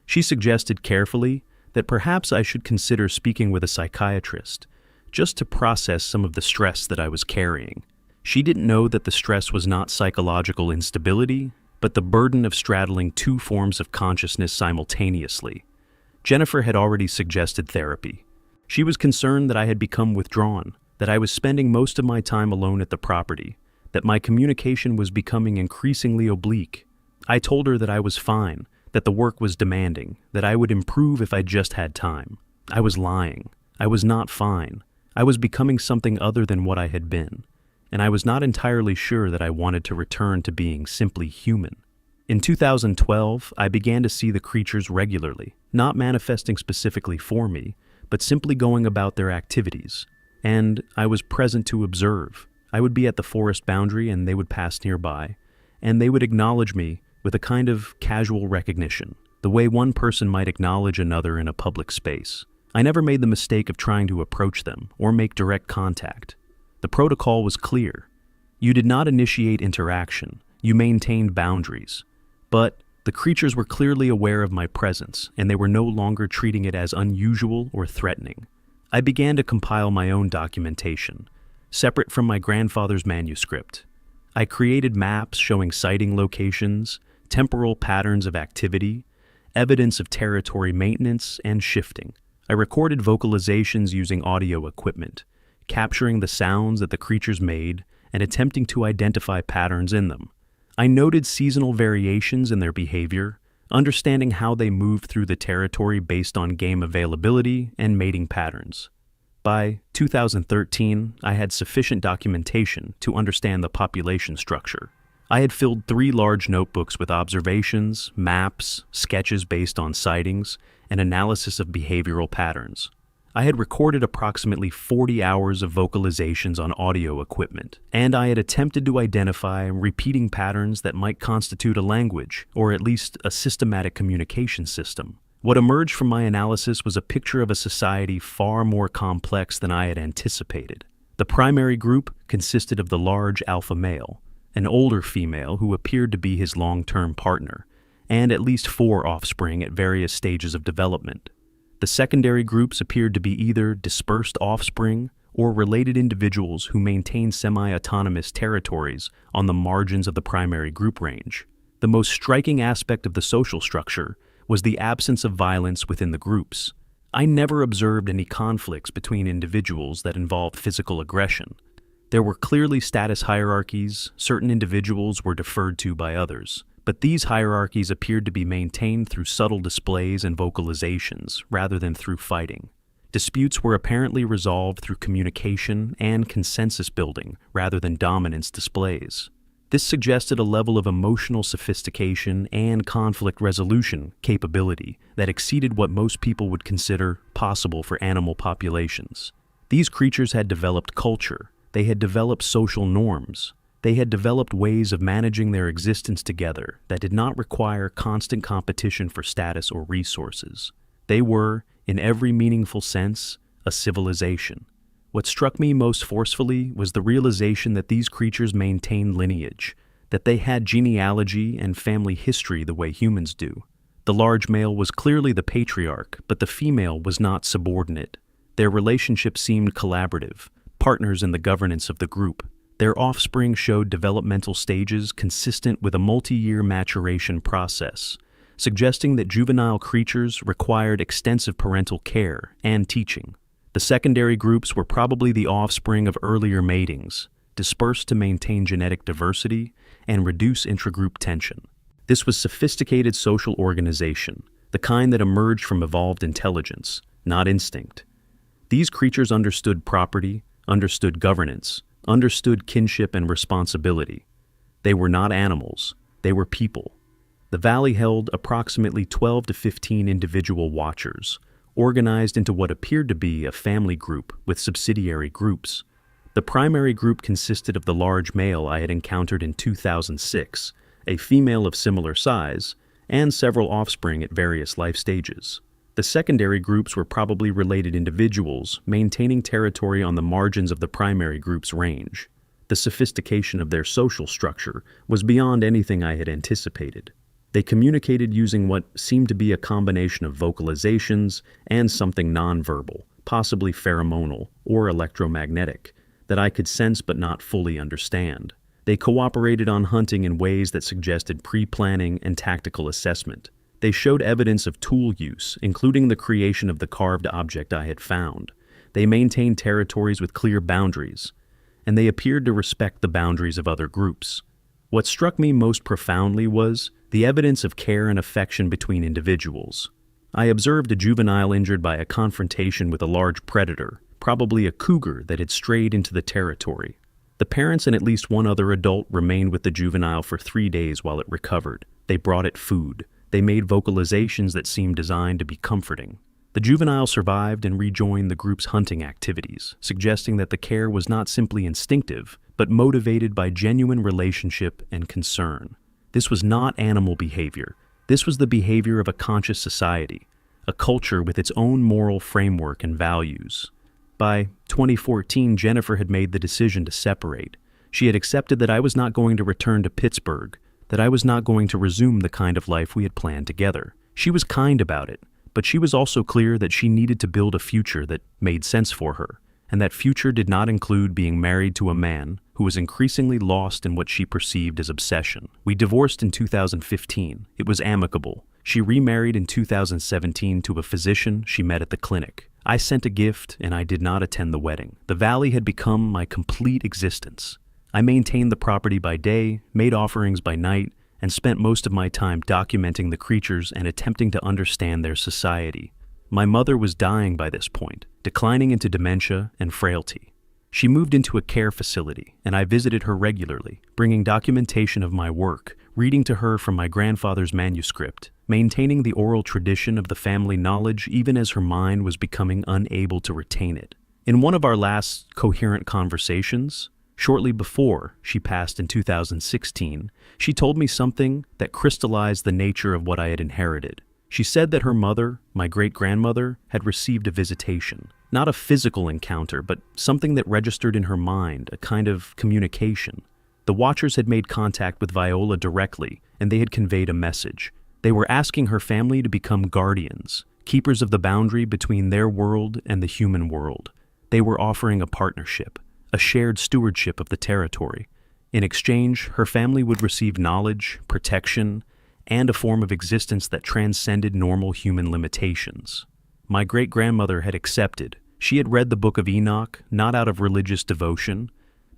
She suggested carefully that perhaps I should consider speaking with a psychiatrist, just to process some of the stress that I was carrying. She didn't know that the stress was not psychological instability, but the burden of straddling two forms of consciousness simultaneously. Jennifer had already suggested therapy. She was concerned that I had become withdrawn, that I was spending most of my time alone at the property, that my communication was becoming increasingly oblique. I told her that I was fine, that the work was demanding, that I would improve if I just had time. I was lying. I was not fine. I was becoming something other than what I had been, and I was not entirely sure that I wanted to return to being simply human. In 2012, I began to see the creatures regularly, not manifesting specifically for me, but simply going about their activities. And I was present to observe. I would be at the forest boundary and they would pass nearby, and they would acknowledge me with a kind of casual recognition, the way one person might acknowledge another in a public space. I never made the mistake of trying to approach them or make direct contact. The protocol was clear. You did not initiate interaction, you maintained boundaries. But the creatures were clearly aware of my presence, and they were no longer treating it as unusual or threatening. I began to compile my own documentation, separate from my grandfather's manuscript. I created maps showing sighting locations, temporal patterns of activity, evidence of territory maintenance and shifting. I recorded vocalizations using audio equipment, capturing the sounds that the creatures made and attempting to identify patterns in them. I noted seasonal variations in their behavior, understanding how they moved through the territory based on game availability and mating patterns. By 2013, I had sufficient documentation to understand the population structure. I had filled 3 large notebooks with observations, maps, sketches based on sightings, and analysis of behavioral patterns. I had recorded approximately 40 hours of vocalizations on audio equipment, and I had attempted to identify repeating patterns that might constitute a language, or at least a systematic communication system. What emerged from my analysis was a picture of a society far more complex than I had anticipated. The primary group consisted of the large alpha male, an older female who appeared to be his long-term partner, and at least 4 offspring at various stages of development. The secondary groups appeared to be either dispersed offspring or related individuals who maintained semi-autonomous territories on the margins of the primary group range. The most striking aspect of the social structure was the absence of violence within the groups. I never observed any conflicts between individuals that involved physical aggression. There were clearly status hierarchies, certain individuals were deferred to by others, but these hierarchies appeared to be maintained through subtle displays and vocalizations rather than through fighting. Disputes were apparently resolved through communication and consensus building rather than dominance displays. This suggested a level of emotional sophistication and conflict resolution capability that exceeded what most people would consider possible for animal populations. These creatures had developed culture. They had developed social norms. They had developed ways of managing their existence together that did not require constant competition for status or resources. They were, in every meaningful sense, a civilization. What struck me most forcefully was the realization that these creatures maintained lineage, that they had genealogy and family history the way humans do. The large male was clearly the patriarch, but the female was not subordinate. Their relationship seemed collaborative, partners in the governance of the group. Their offspring showed developmental stages consistent with a multi-year maturation process, suggesting that juvenile creatures required extensive parental care and teaching. The secondary groups were probably the offspring of earlier matings, dispersed to maintain genetic diversity and reduce intragroup tension. This was sophisticated social organization, the kind that emerged from evolved intelligence, not instinct. These creatures understood property, understood governance, understood kinship and responsibility. They were not animals, they were people. The valley held approximately 12 to 15 individual watchers, organized into what appeared to be a family group with subsidiary groups. The primary group consisted of the large male I had encountered in 2006, a female of similar size, and several offspring at various life stages. The secondary groups were probably related individuals, maintaining territory on the margins of the primary group's range. The sophistication of their social structure was beyond anything I had anticipated. They communicated using what seemed to be a combination of vocalizations and something nonverbal, possibly pheromonal or electromagnetic, that I could sense but not fully understand. They cooperated on hunting in ways that suggested pre-planning and tactical assessment. They showed evidence of tool use, including the creation of the carved object I had found. They maintained territories with clear boundaries, and they appeared to respect the boundaries of other groups. What struck me most profoundly was the evidence of care and affection between individuals. I observed a juvenile injured by a confrontation with a large predator, probably a cougar that had strayed into the territory. The parents and at least one other adult remained with the juvenile for 3 days while it recovered. They brought it food. They made vocalizations that seemed designed to be comforting. The juvenile survived and rejoined the group's hunting activities, suggesting that the care was not simply instinctive, but motivated by genuine relationship and concern. This was not animal behavior. This was the behavior of a conscious society, a culture with its own moral framework and values. By 2014, Jennifer had made the decision to separate. She had accepted that I was not going to return to Pittsburgh, that I was not going to resume the kind of life we had planned together. She was kind about it, but she was also clear that she needed to build a future that made sense for her, and that future did not include being married to a man who was increasingly lost in what she perceived as obsession. We divorced in 2015. It was amicable. She remarried in 2017 to a physician she met at the clinic. I sent a gift, and I did not attend the wedding. The valley had become my complete existence. I maintained the property by day, made offerings by night, and spent most of my time documenting the creatures and attempting to understand their society. My mother was dying by this point, declining into dementia and frailty. She moved into a care facility, and I visited her regularly, bringing documentation of my work, reading to her from my grandfather's manuscript, maintaining the oral tradition of the family knowledge even as her mind was becoming unable to retain it. In one of our last coherent conversations, shortly before she passed in 2016, she told me something that crystallized the nature of what I had inherited. She said that her mother, my great-grandmother, had received a visitation. Not a physical encounter, but something that registered in her mind, a kind of communication. The Watchers had made contact with Viola directly, and they had conveyed a message. They were asking her family to become guardians, keepers of the boundary between their world and the human world. They were offering a partnership, a shared stewardship of the territory. In exchange, her family would receive knowledge, protection, and a form of existence that transcended normal human limitations. My great-grandmother had accepted. She had read the Book of Enoch, not out of religious devotion,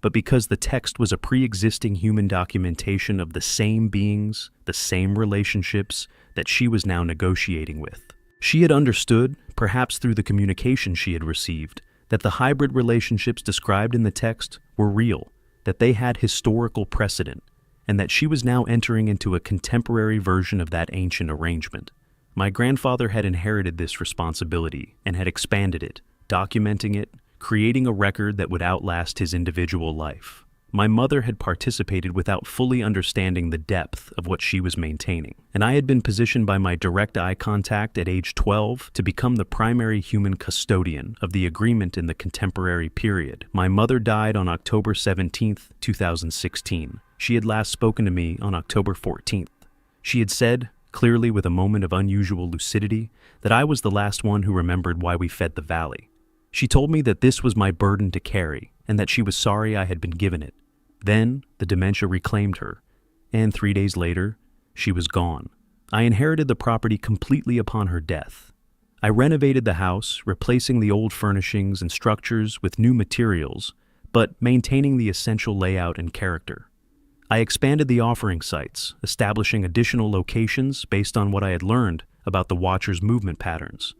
but because the text was a pre-existing human documentation of the same beings, the same relationships that she was now negotiating with. She had understood, perhaps through the communication she had received, that the hybrid relationships described in the text were real, that they had historical precedent, and that she was now entering into a contemporary version of that ancient arrangement. My grandfather had inherited this responsibility and had expanded it, documenting it, creating a record that would outlast his individual life. My mother had participated without fully understanding the depth of what she was maintaining, and I had been positioned by my direct eye contact at age 12 to become the primary human custodian of the agreement in the contemporary period. My mother died on October 17th, 2016. She had last spoken to me on October 14th. She had said, clearly with a moment of unusual lucidity, that I was the last one who remembered why we fed the valley. She told me that this was my burden to carry, and that she was sorry I had been given it. Then, the dementia reclaimed her, and 3 days later, she was gone. I inherited the property completely upon her death. I renovated the house, replacing the old furnishings and structures with new materials, but maintaining the essential layout and character. I expanded the offering sites, establishing additional locations based on what I had learned about the Watchers' movement patterns.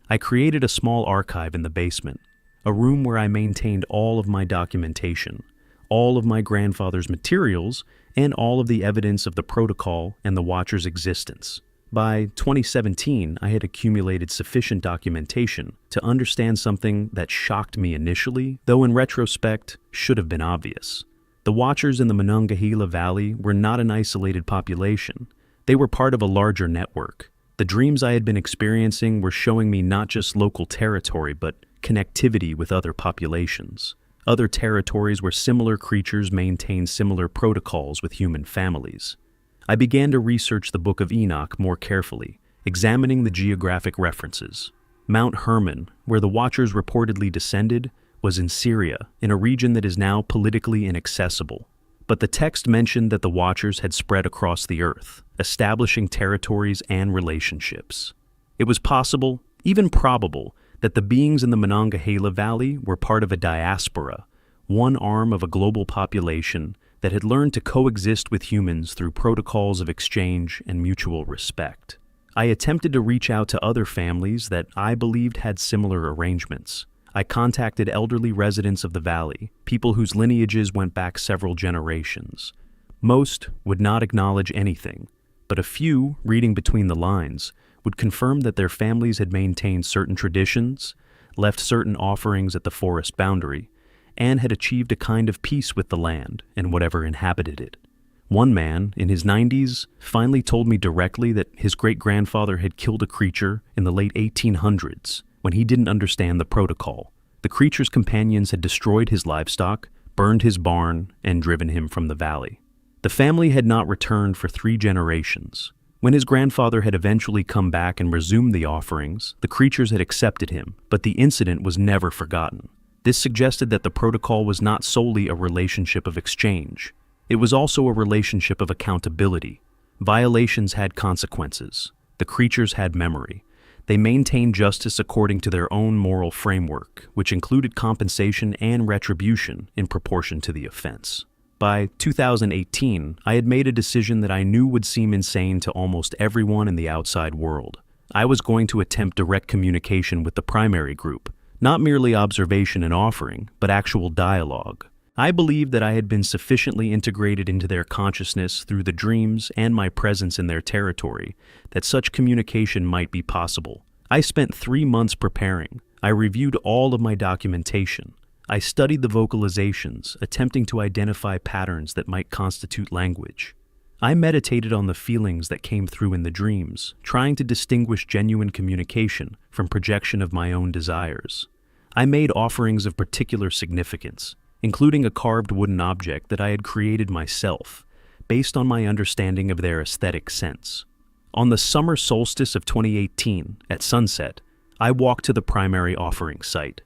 I created a small archive in the basement, a room where I maintained all of my documentation, all of my grandfather's materials, and all of the evidence of the protocol and the Watchers' existence. By 2017, I had accumulated sufficient documentation to understand something that shocked me initially, though in retrospect should have been obvious. The Watchers in the Monongahela Valley were not an isolated population. They were part of a larger network. The dreams I had been experiencing were showing me not just local territory, but connectivity with other populations. Other territories where similar creatures maintained similar protocols with human families. I began to research the Book of Enoch more carefully, examining the geographic references. Mount Hermon, where the Watchers reportedly descended, was in Syria, in a region that is now politically inaccessible. But the text mentioned that the Watchers had spread across the earth, establishing territories and relationships. It was possible, even probable, that the beings in the Monongahela Valley were part of a diaspora, one arm of a global population that had learned to coexist with humans through protocols of exchange and mutual respect. I attempted to reach out to other families that I believed had similar arrangements. I contacted elderly residents of the valley, people whose lineages went back several generations. Most would not acknowledge anything, but a few, reading between the lines, would confirm that their families had maintained certain traditions, left certain offerings at the forest boundary, and had achieved a kind of peace with the land and whatever inhabited it. One man, in his 90s, finally told me directly that his great-grandfather had killed a creature in the late 1800s when he didn't understand the protocol. The creature's companions had destroyed his livestock, burned his barn, and driven him from the valley. The family had not returned for 3 generations. When his grandfather had eventually come back and resumed the offerings, the creatures had accepted him, but the incident was never forgotten. This suggested that the protocol was not solely a relationship of exchange. It was also a relationship of accountability. Violations had consequences. The creatures had memory. They maintained justice according to their own moral framework, which included compensation and retribution in proportion to the offense. By 2018, I had made a decision that I knew would seem insane to almost everyone in the outside world. I was going to attempt direct communication with the primary group, Not merely observation and offering, but actual dialogue. I believed that I had been sufficiently integrated into their consciousness through the dreams and my presence in their territory that such communication might be possible. I spent 3 months preparing. I reviewed all of my documentation. I studied the vocalizations, attempting to identify patterns that might constitute language. I meditated on the feelings that came through in the dreams, trying to distinguish genuine communication from projection of my own desires. I made offerings of particular significance, including a carved wooden object that I had created myself, based on my understanding of their aesthetic sense. On the summer solstice of 2018, at sunset, I walked to the primary offering site.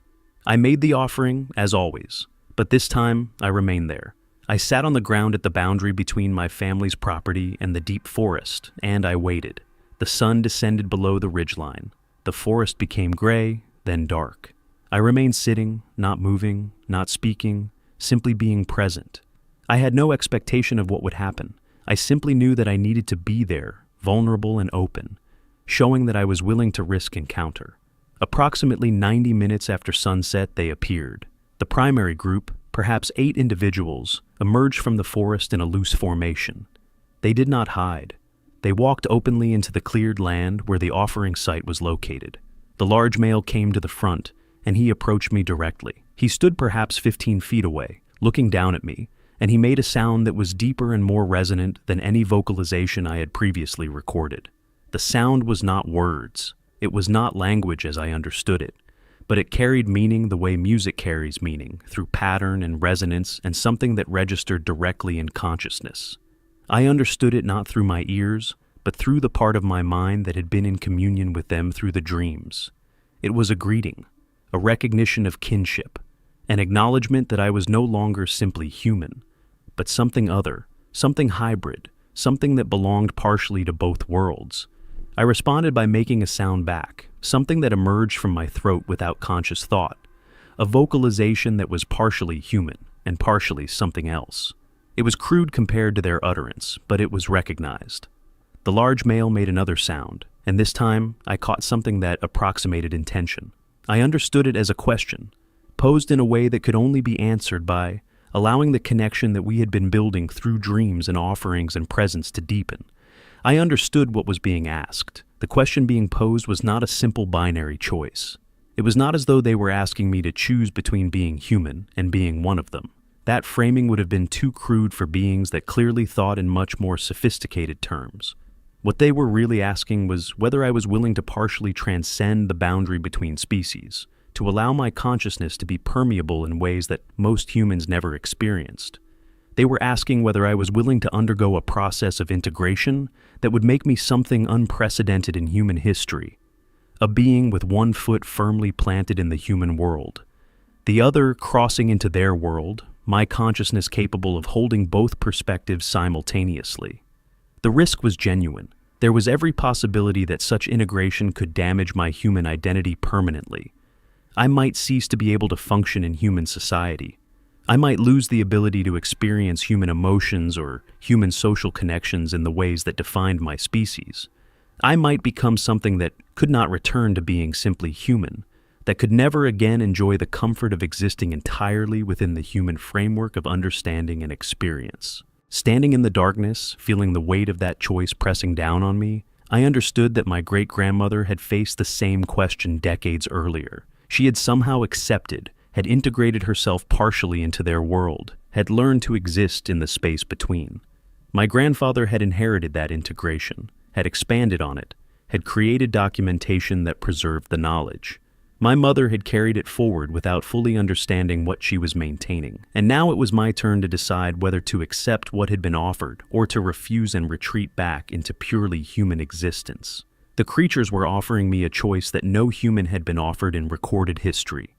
I made the offering, as always, but this time I remained there. I sat on the ground at the boundary between my family's property and the deep forest, and I waited. The sun descended below the ridgeline. The forest became gray, then dark. I remained sitting, not moving, not speaking, simply being present. I had no expectation of what would happen. I simply knew that I needed to be there, vulnerable and open, showing that I was willing to risk encounter. Approximately 90 minutes after sunset, they appeared. The primary group, perhaps 8 individuals, emerged from the forest in a loose formation. They did not hide. They walked openly into the cleared land where the offering site was located. The large male came to the front, and he approached me directly. He stood perhaps 15 feet away, looking down at me, and he made a sound that was deeper and more resonant than any vocalization I had previously recorded. The sound was not words. It was not language as I understood it, but it carried meaning the way music carries meaning, through pattern and resonance and something that registered directly in consciousness. I understood it not through my ears, but through the part of my mind that had been in communion with them through the dreams. It was a greeting, a recognition of kinship, an acknowledgement that I was no longer simply human, but something other, something hybrid, something that belonged partially to both worlds. I responded by making a sound back, something that emerged from my throat without conscious thought, a vocalization that was partially human and partially something else. It was crude compared to their utterance, but it was recognized. The large male made another sound, and this time I caught something that approximated intention. I understood it as a question, posed in a way that could only be answered by allowing the connection that we had been building through dreams and offerings and presence to deepen. I understood what was being asked. The question being posed was not a simple binary choice. It was not as though they were asking me to choose between being human and being one of them. That framing would have been too crude for beings that clearly thought in much more sophisticated terms. What they were really asking was whether I was willing to partially transcend the boundary between species, to allow my consciousness to be permeable in ways that most humans never experienced. They were asking whether I was willing to undergo a process of integration that would make me something unprecedented in human history, a being with one foot firmly planted in the human world, the other crossing into their world, my consciousness capable of holding both perspectives simultaneously. The risk was genuine. There was every possibility that such integration could damage my human identity permanently. I might cease to be able to function in human society. I might lose the ability to experience human emotions or human social connections in the ways that defined my species. I might become something that could not return to being simply human, that could never again enjoy the comfort of existing entirely within the human framework of understanding and experience. Standing in the darkness, feeling the weight of that choice pressing down on me, I understood that my great-grandmother had faced the same question decades earlier. She had somehow accepted, had integrated herself partially into their world, had learned to exist in the space between. My grandfather had inherited that integration, had expanded on it, had created documentation that preserved the knowledge. My mother had carried it forward without fully understanding what she was maintaining, and now it was my turn to decide whether to accept what had been offered or to refuse and retreat back into purely human existence. The creatures were offering me a choice that no human had been offered in recorded history.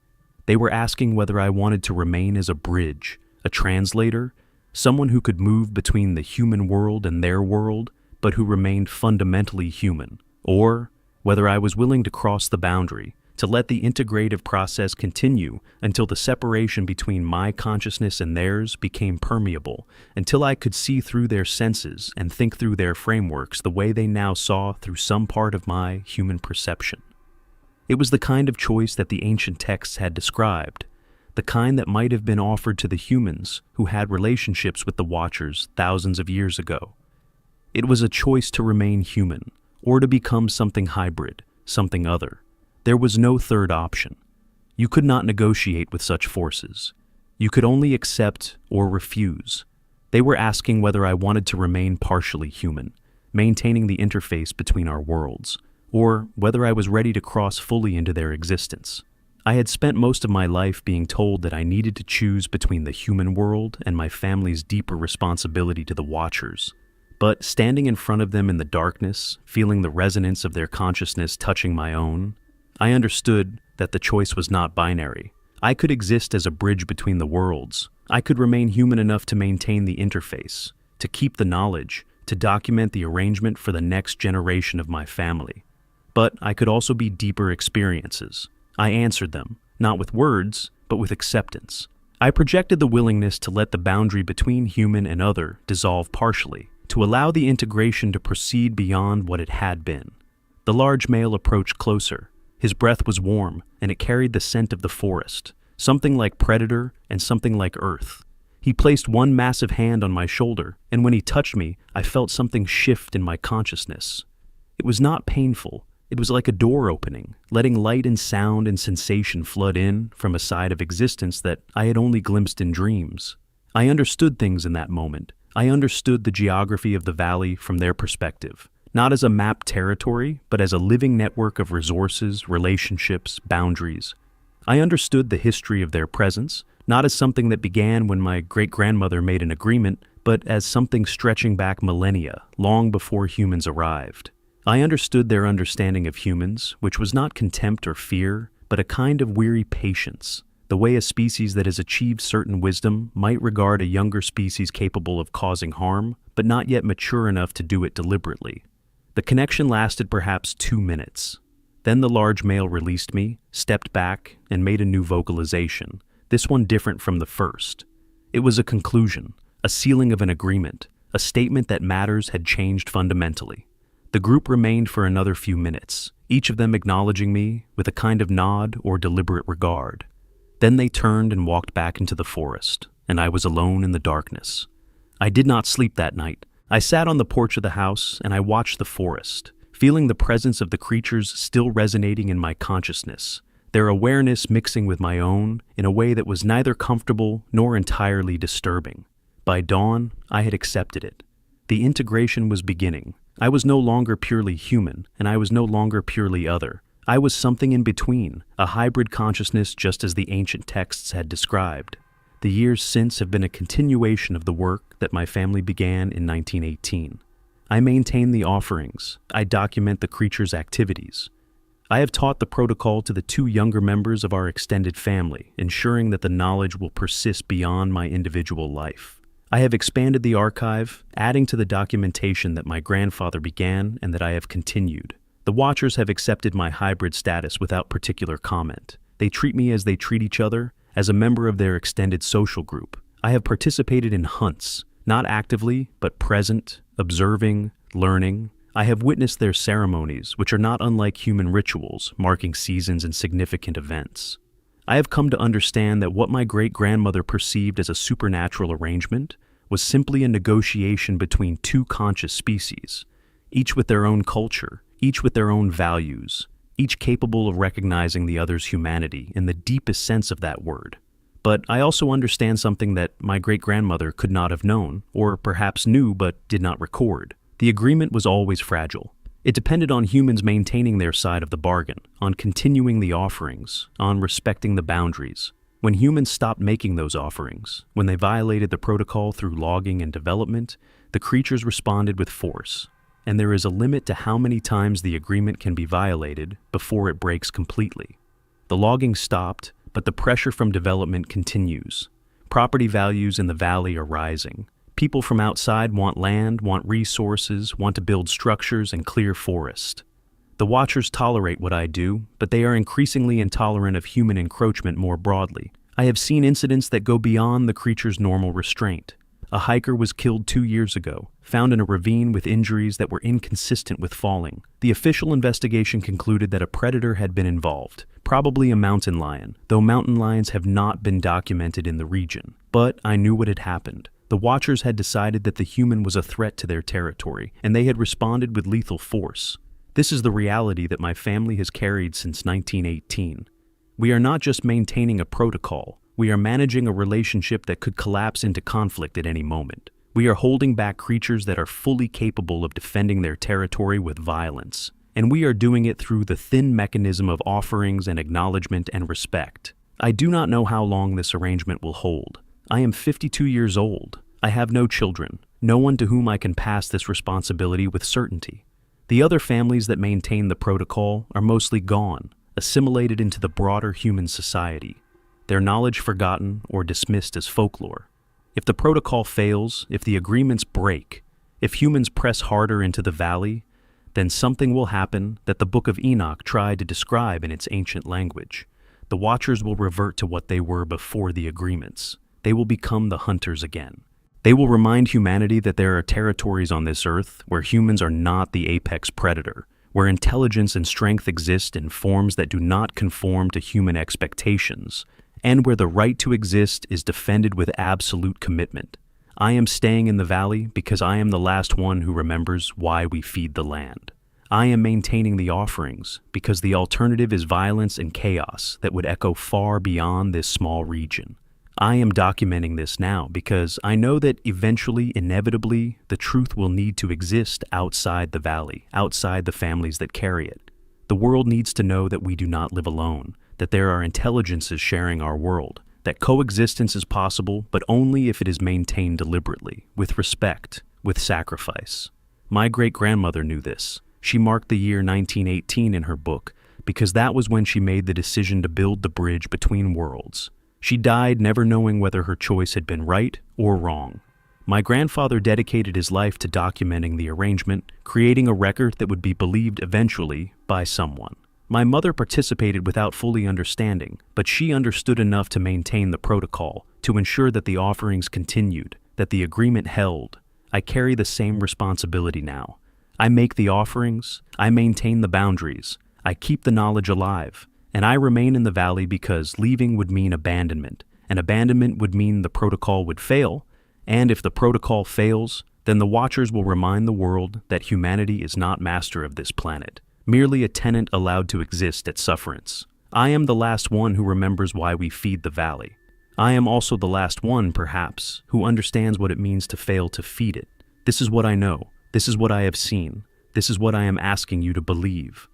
They were asking whether I wanted to remain as a bridge, a translator, someone who could move between the human world and their world, but who remained fundamentally human, or whether I was willing to cross the boundary, to let the integrative process continue until the separation between my consciousness and theirs became permeable, until I could see through their senses and think through their frameworks the way they now saw through some part of my human perception. It was the kind of choice that the ancient texts had described, the kind that might have been offered to the humans who had relationships with the Watchers thousands of years ago. It was a choice to remain human, or to become something hybrid, something other. There was no third option. You could not negotiate with such forces. You could only accept or refuse. They were asking whether I wanted to remain partially human, maintaining the interface between our worlds, or whether I was ready to cross fully into their existence. I had spent most of my life being told that I needed to choose between the human world and my family's deeper responsibility to the Watchers. But standing in front of them in the darkness, feeling the resonance of their consciousness touching my own, I understood that the choice was not binary. I could exist as a bridge between the worlds. I could remain human enough to maintain the interface, to keep the knowledge, to document the arrangement for the next generation of my family. But I could also be deeper experiences. I answered them, not with words, but with acceptance. I projected the willingness to let the boundary between human and other dissolve partially, to allow the integration to proceed beyond what it had been. The large male approached closer. His breath was warm, and it carried the scent of the forest, something like predator and something like earth. He placed one massive hand on my shoulder, and when he touched me, I felt something shift in my consciousness. It was not painful. It was like a door opening, letting light and sound and sensation flood in from a side of existence that I had only glimpsed in dreams. I understood things in that moment. I understood the geography of the valley from their perspective, not as a mapped territory, but as a living network of resources, relationships, boundaries. I understood the history of their presence, not as something that began when my great-grandmother made an agreement, but as something stretching back millennia, long before humans arrived. I understood their understanding of humans, which was not contempt or fear, but a kind of weary patience, the way a species that has achieved certain wisdom might regard a younger species capable of causing harm, but not yet mature enough to do it deliberately. The connection lasted perhaps 2 minutes. Then the large male released me, stepped back, and made a new vocalization, this one different from the first. It was a conclusion, a sealing of an agreement, a statement that matters had changed fundamentally. The group remained for another few minutes, each of them acknowledging me with a kind of nod or deliberate regard. Then they turned and walked back into the forest, and I was alone in the darkness. I did not sleep that night. I sat on the porch of the house and I watched the forest, feeling the presence of the creatures still resonating in my consciousness, their awareness mixing with my own in a way that was neither comfortable nor entirely disturbing. By dawn, I had accepted it. The integration was beginning. I was no longer purely human, and I was no longer purely other. I was something in between, a hybrid consciousness just as the ancient texts had described. The years since have been a continuation of the work that my family began in 1918. I maintain the offerings. I document the creatures' activities. I have taught the protocol to the 2 younger members of our extended family, ensuring that the knowledge will persist beyond my individual life. I have expanded the archive, adding to the documentation that my grandfather began and that I have continued. The Watchers have accepted my hybrid status without particular comment. They treat me as they treat each other, as a member of their extended social group. I have participated in hunts, not actively, but present, observing, learning. I have witnessed their ceremonies, which are not unlike human rituals, marking seasons and significant events. I have come to understand that what my great-grandmother perceived as a supernatural arrangement was simply a negotiation between 2 conscious species, each with their own culture, each with their own values, each capable of recognizing the other's humanity in the deepest sense of that word. But I also understand something that my great-grandmother could not have known, or perhaps knew but did not record. The agreement was always fragile. It depended on humans maintaining their side of the bargain, on continuing the offerings, on respecting the boundaries. When humans stopped making those offerings, when they violated the protocol through logging and development, the creatures responded with force. And there is a limit to how many times the agreement can be violated before it breaks completely. The logging stopped, but the pressure from development continues. Property values in the valley are rising. People from outside want land, want resources, want to build structures and clear forest. The Watchers tolerate what I do, but they are increasingly intolerant of human encroachment more broadly. I have seen incidents that go beyond the creature's normal restraint. A hiker was killed 2 years ago, found in a ravine with injuries that were inconsistent with falling. The official investigation concluded that a predator had been involved, probably a mountain lion, though mountain lions have not been documented in the region. But I knew what had happened. The watchers had decided that the human was a threat to their territory, and they had responded with lethal force. This is the reality that my family has carried since 1918. We are not just maintaining a protocol, we are managing a relationship that could collapse into conflict at any moment. We are holding back creatures that are fully capable of defending their territory with violence, and we are doing it through the thin mechanism of offerings and acknowledgement and respect. I do not know how long this arrangement will hold. I am 52 years old. I have no children, no one to whom I can pass this responsibility with certainty. The other families that maintain the protocol are mostly gone, assimilated into the broader human society, their knowledge forgotten or dismissed as folklore. If the protocol fails, if the agreements break, if humans press harder into the valley, then something will happen that the Book of Enoch tried to describe in its ancient language. The Watchers will revert to what they were before the agreements. They will become the hunters again. They will remind humanity that there are territories on this earth where humans are not the apex predator, where intelligence and strength exist in forms that do not conform to human expectations, and where the right to exist is defended with absolute commitment. I am staying in the valley because I am the last one who remembers why we feed the land. I am maintaining the offerings because the alternative is violence and chaos that would echo far beyond this small region. I am documenting this now because I know that eventually, inevitably, the truth will need to exist outside the valley, outside the families that carry it. The world needs to know that we do not live alone, that there are intelligences sharing our world, that coexistence is possible, but only if it is maintained deliberately, with respect, with sacrifice. My great-grandmother knew this. She marked the year 1918 in her book because that was when she made the decision to build the bridge between worlds. She died never knowing whether her choice had been right or wrong. My grandfather dedicated his life to documenting the arrangement, creating a record that would be believed eventually by someone. My mother participated without fully understanding, but she understood enough to maintain the protocol, to ensure that the offerings continued, that the agreement held. I carry the same responsibility now. I make the offerings, I maintain the boundaries, I keep the knowledge alive, and I remain in the valley because leaving would mean abandonment, and abandonment would mean the protocol would fail, and if the protocol fails, then the Watchers will remind the world that humanity is not master of this planet, merely a tenant allowed to exist at sufferance. I am the last one who remembers why we feed the valley. I am also the last one, perhaps, who understands what it means to fail to feed it. This is what I know. This is what I have seen. This is what I am asking you to believe.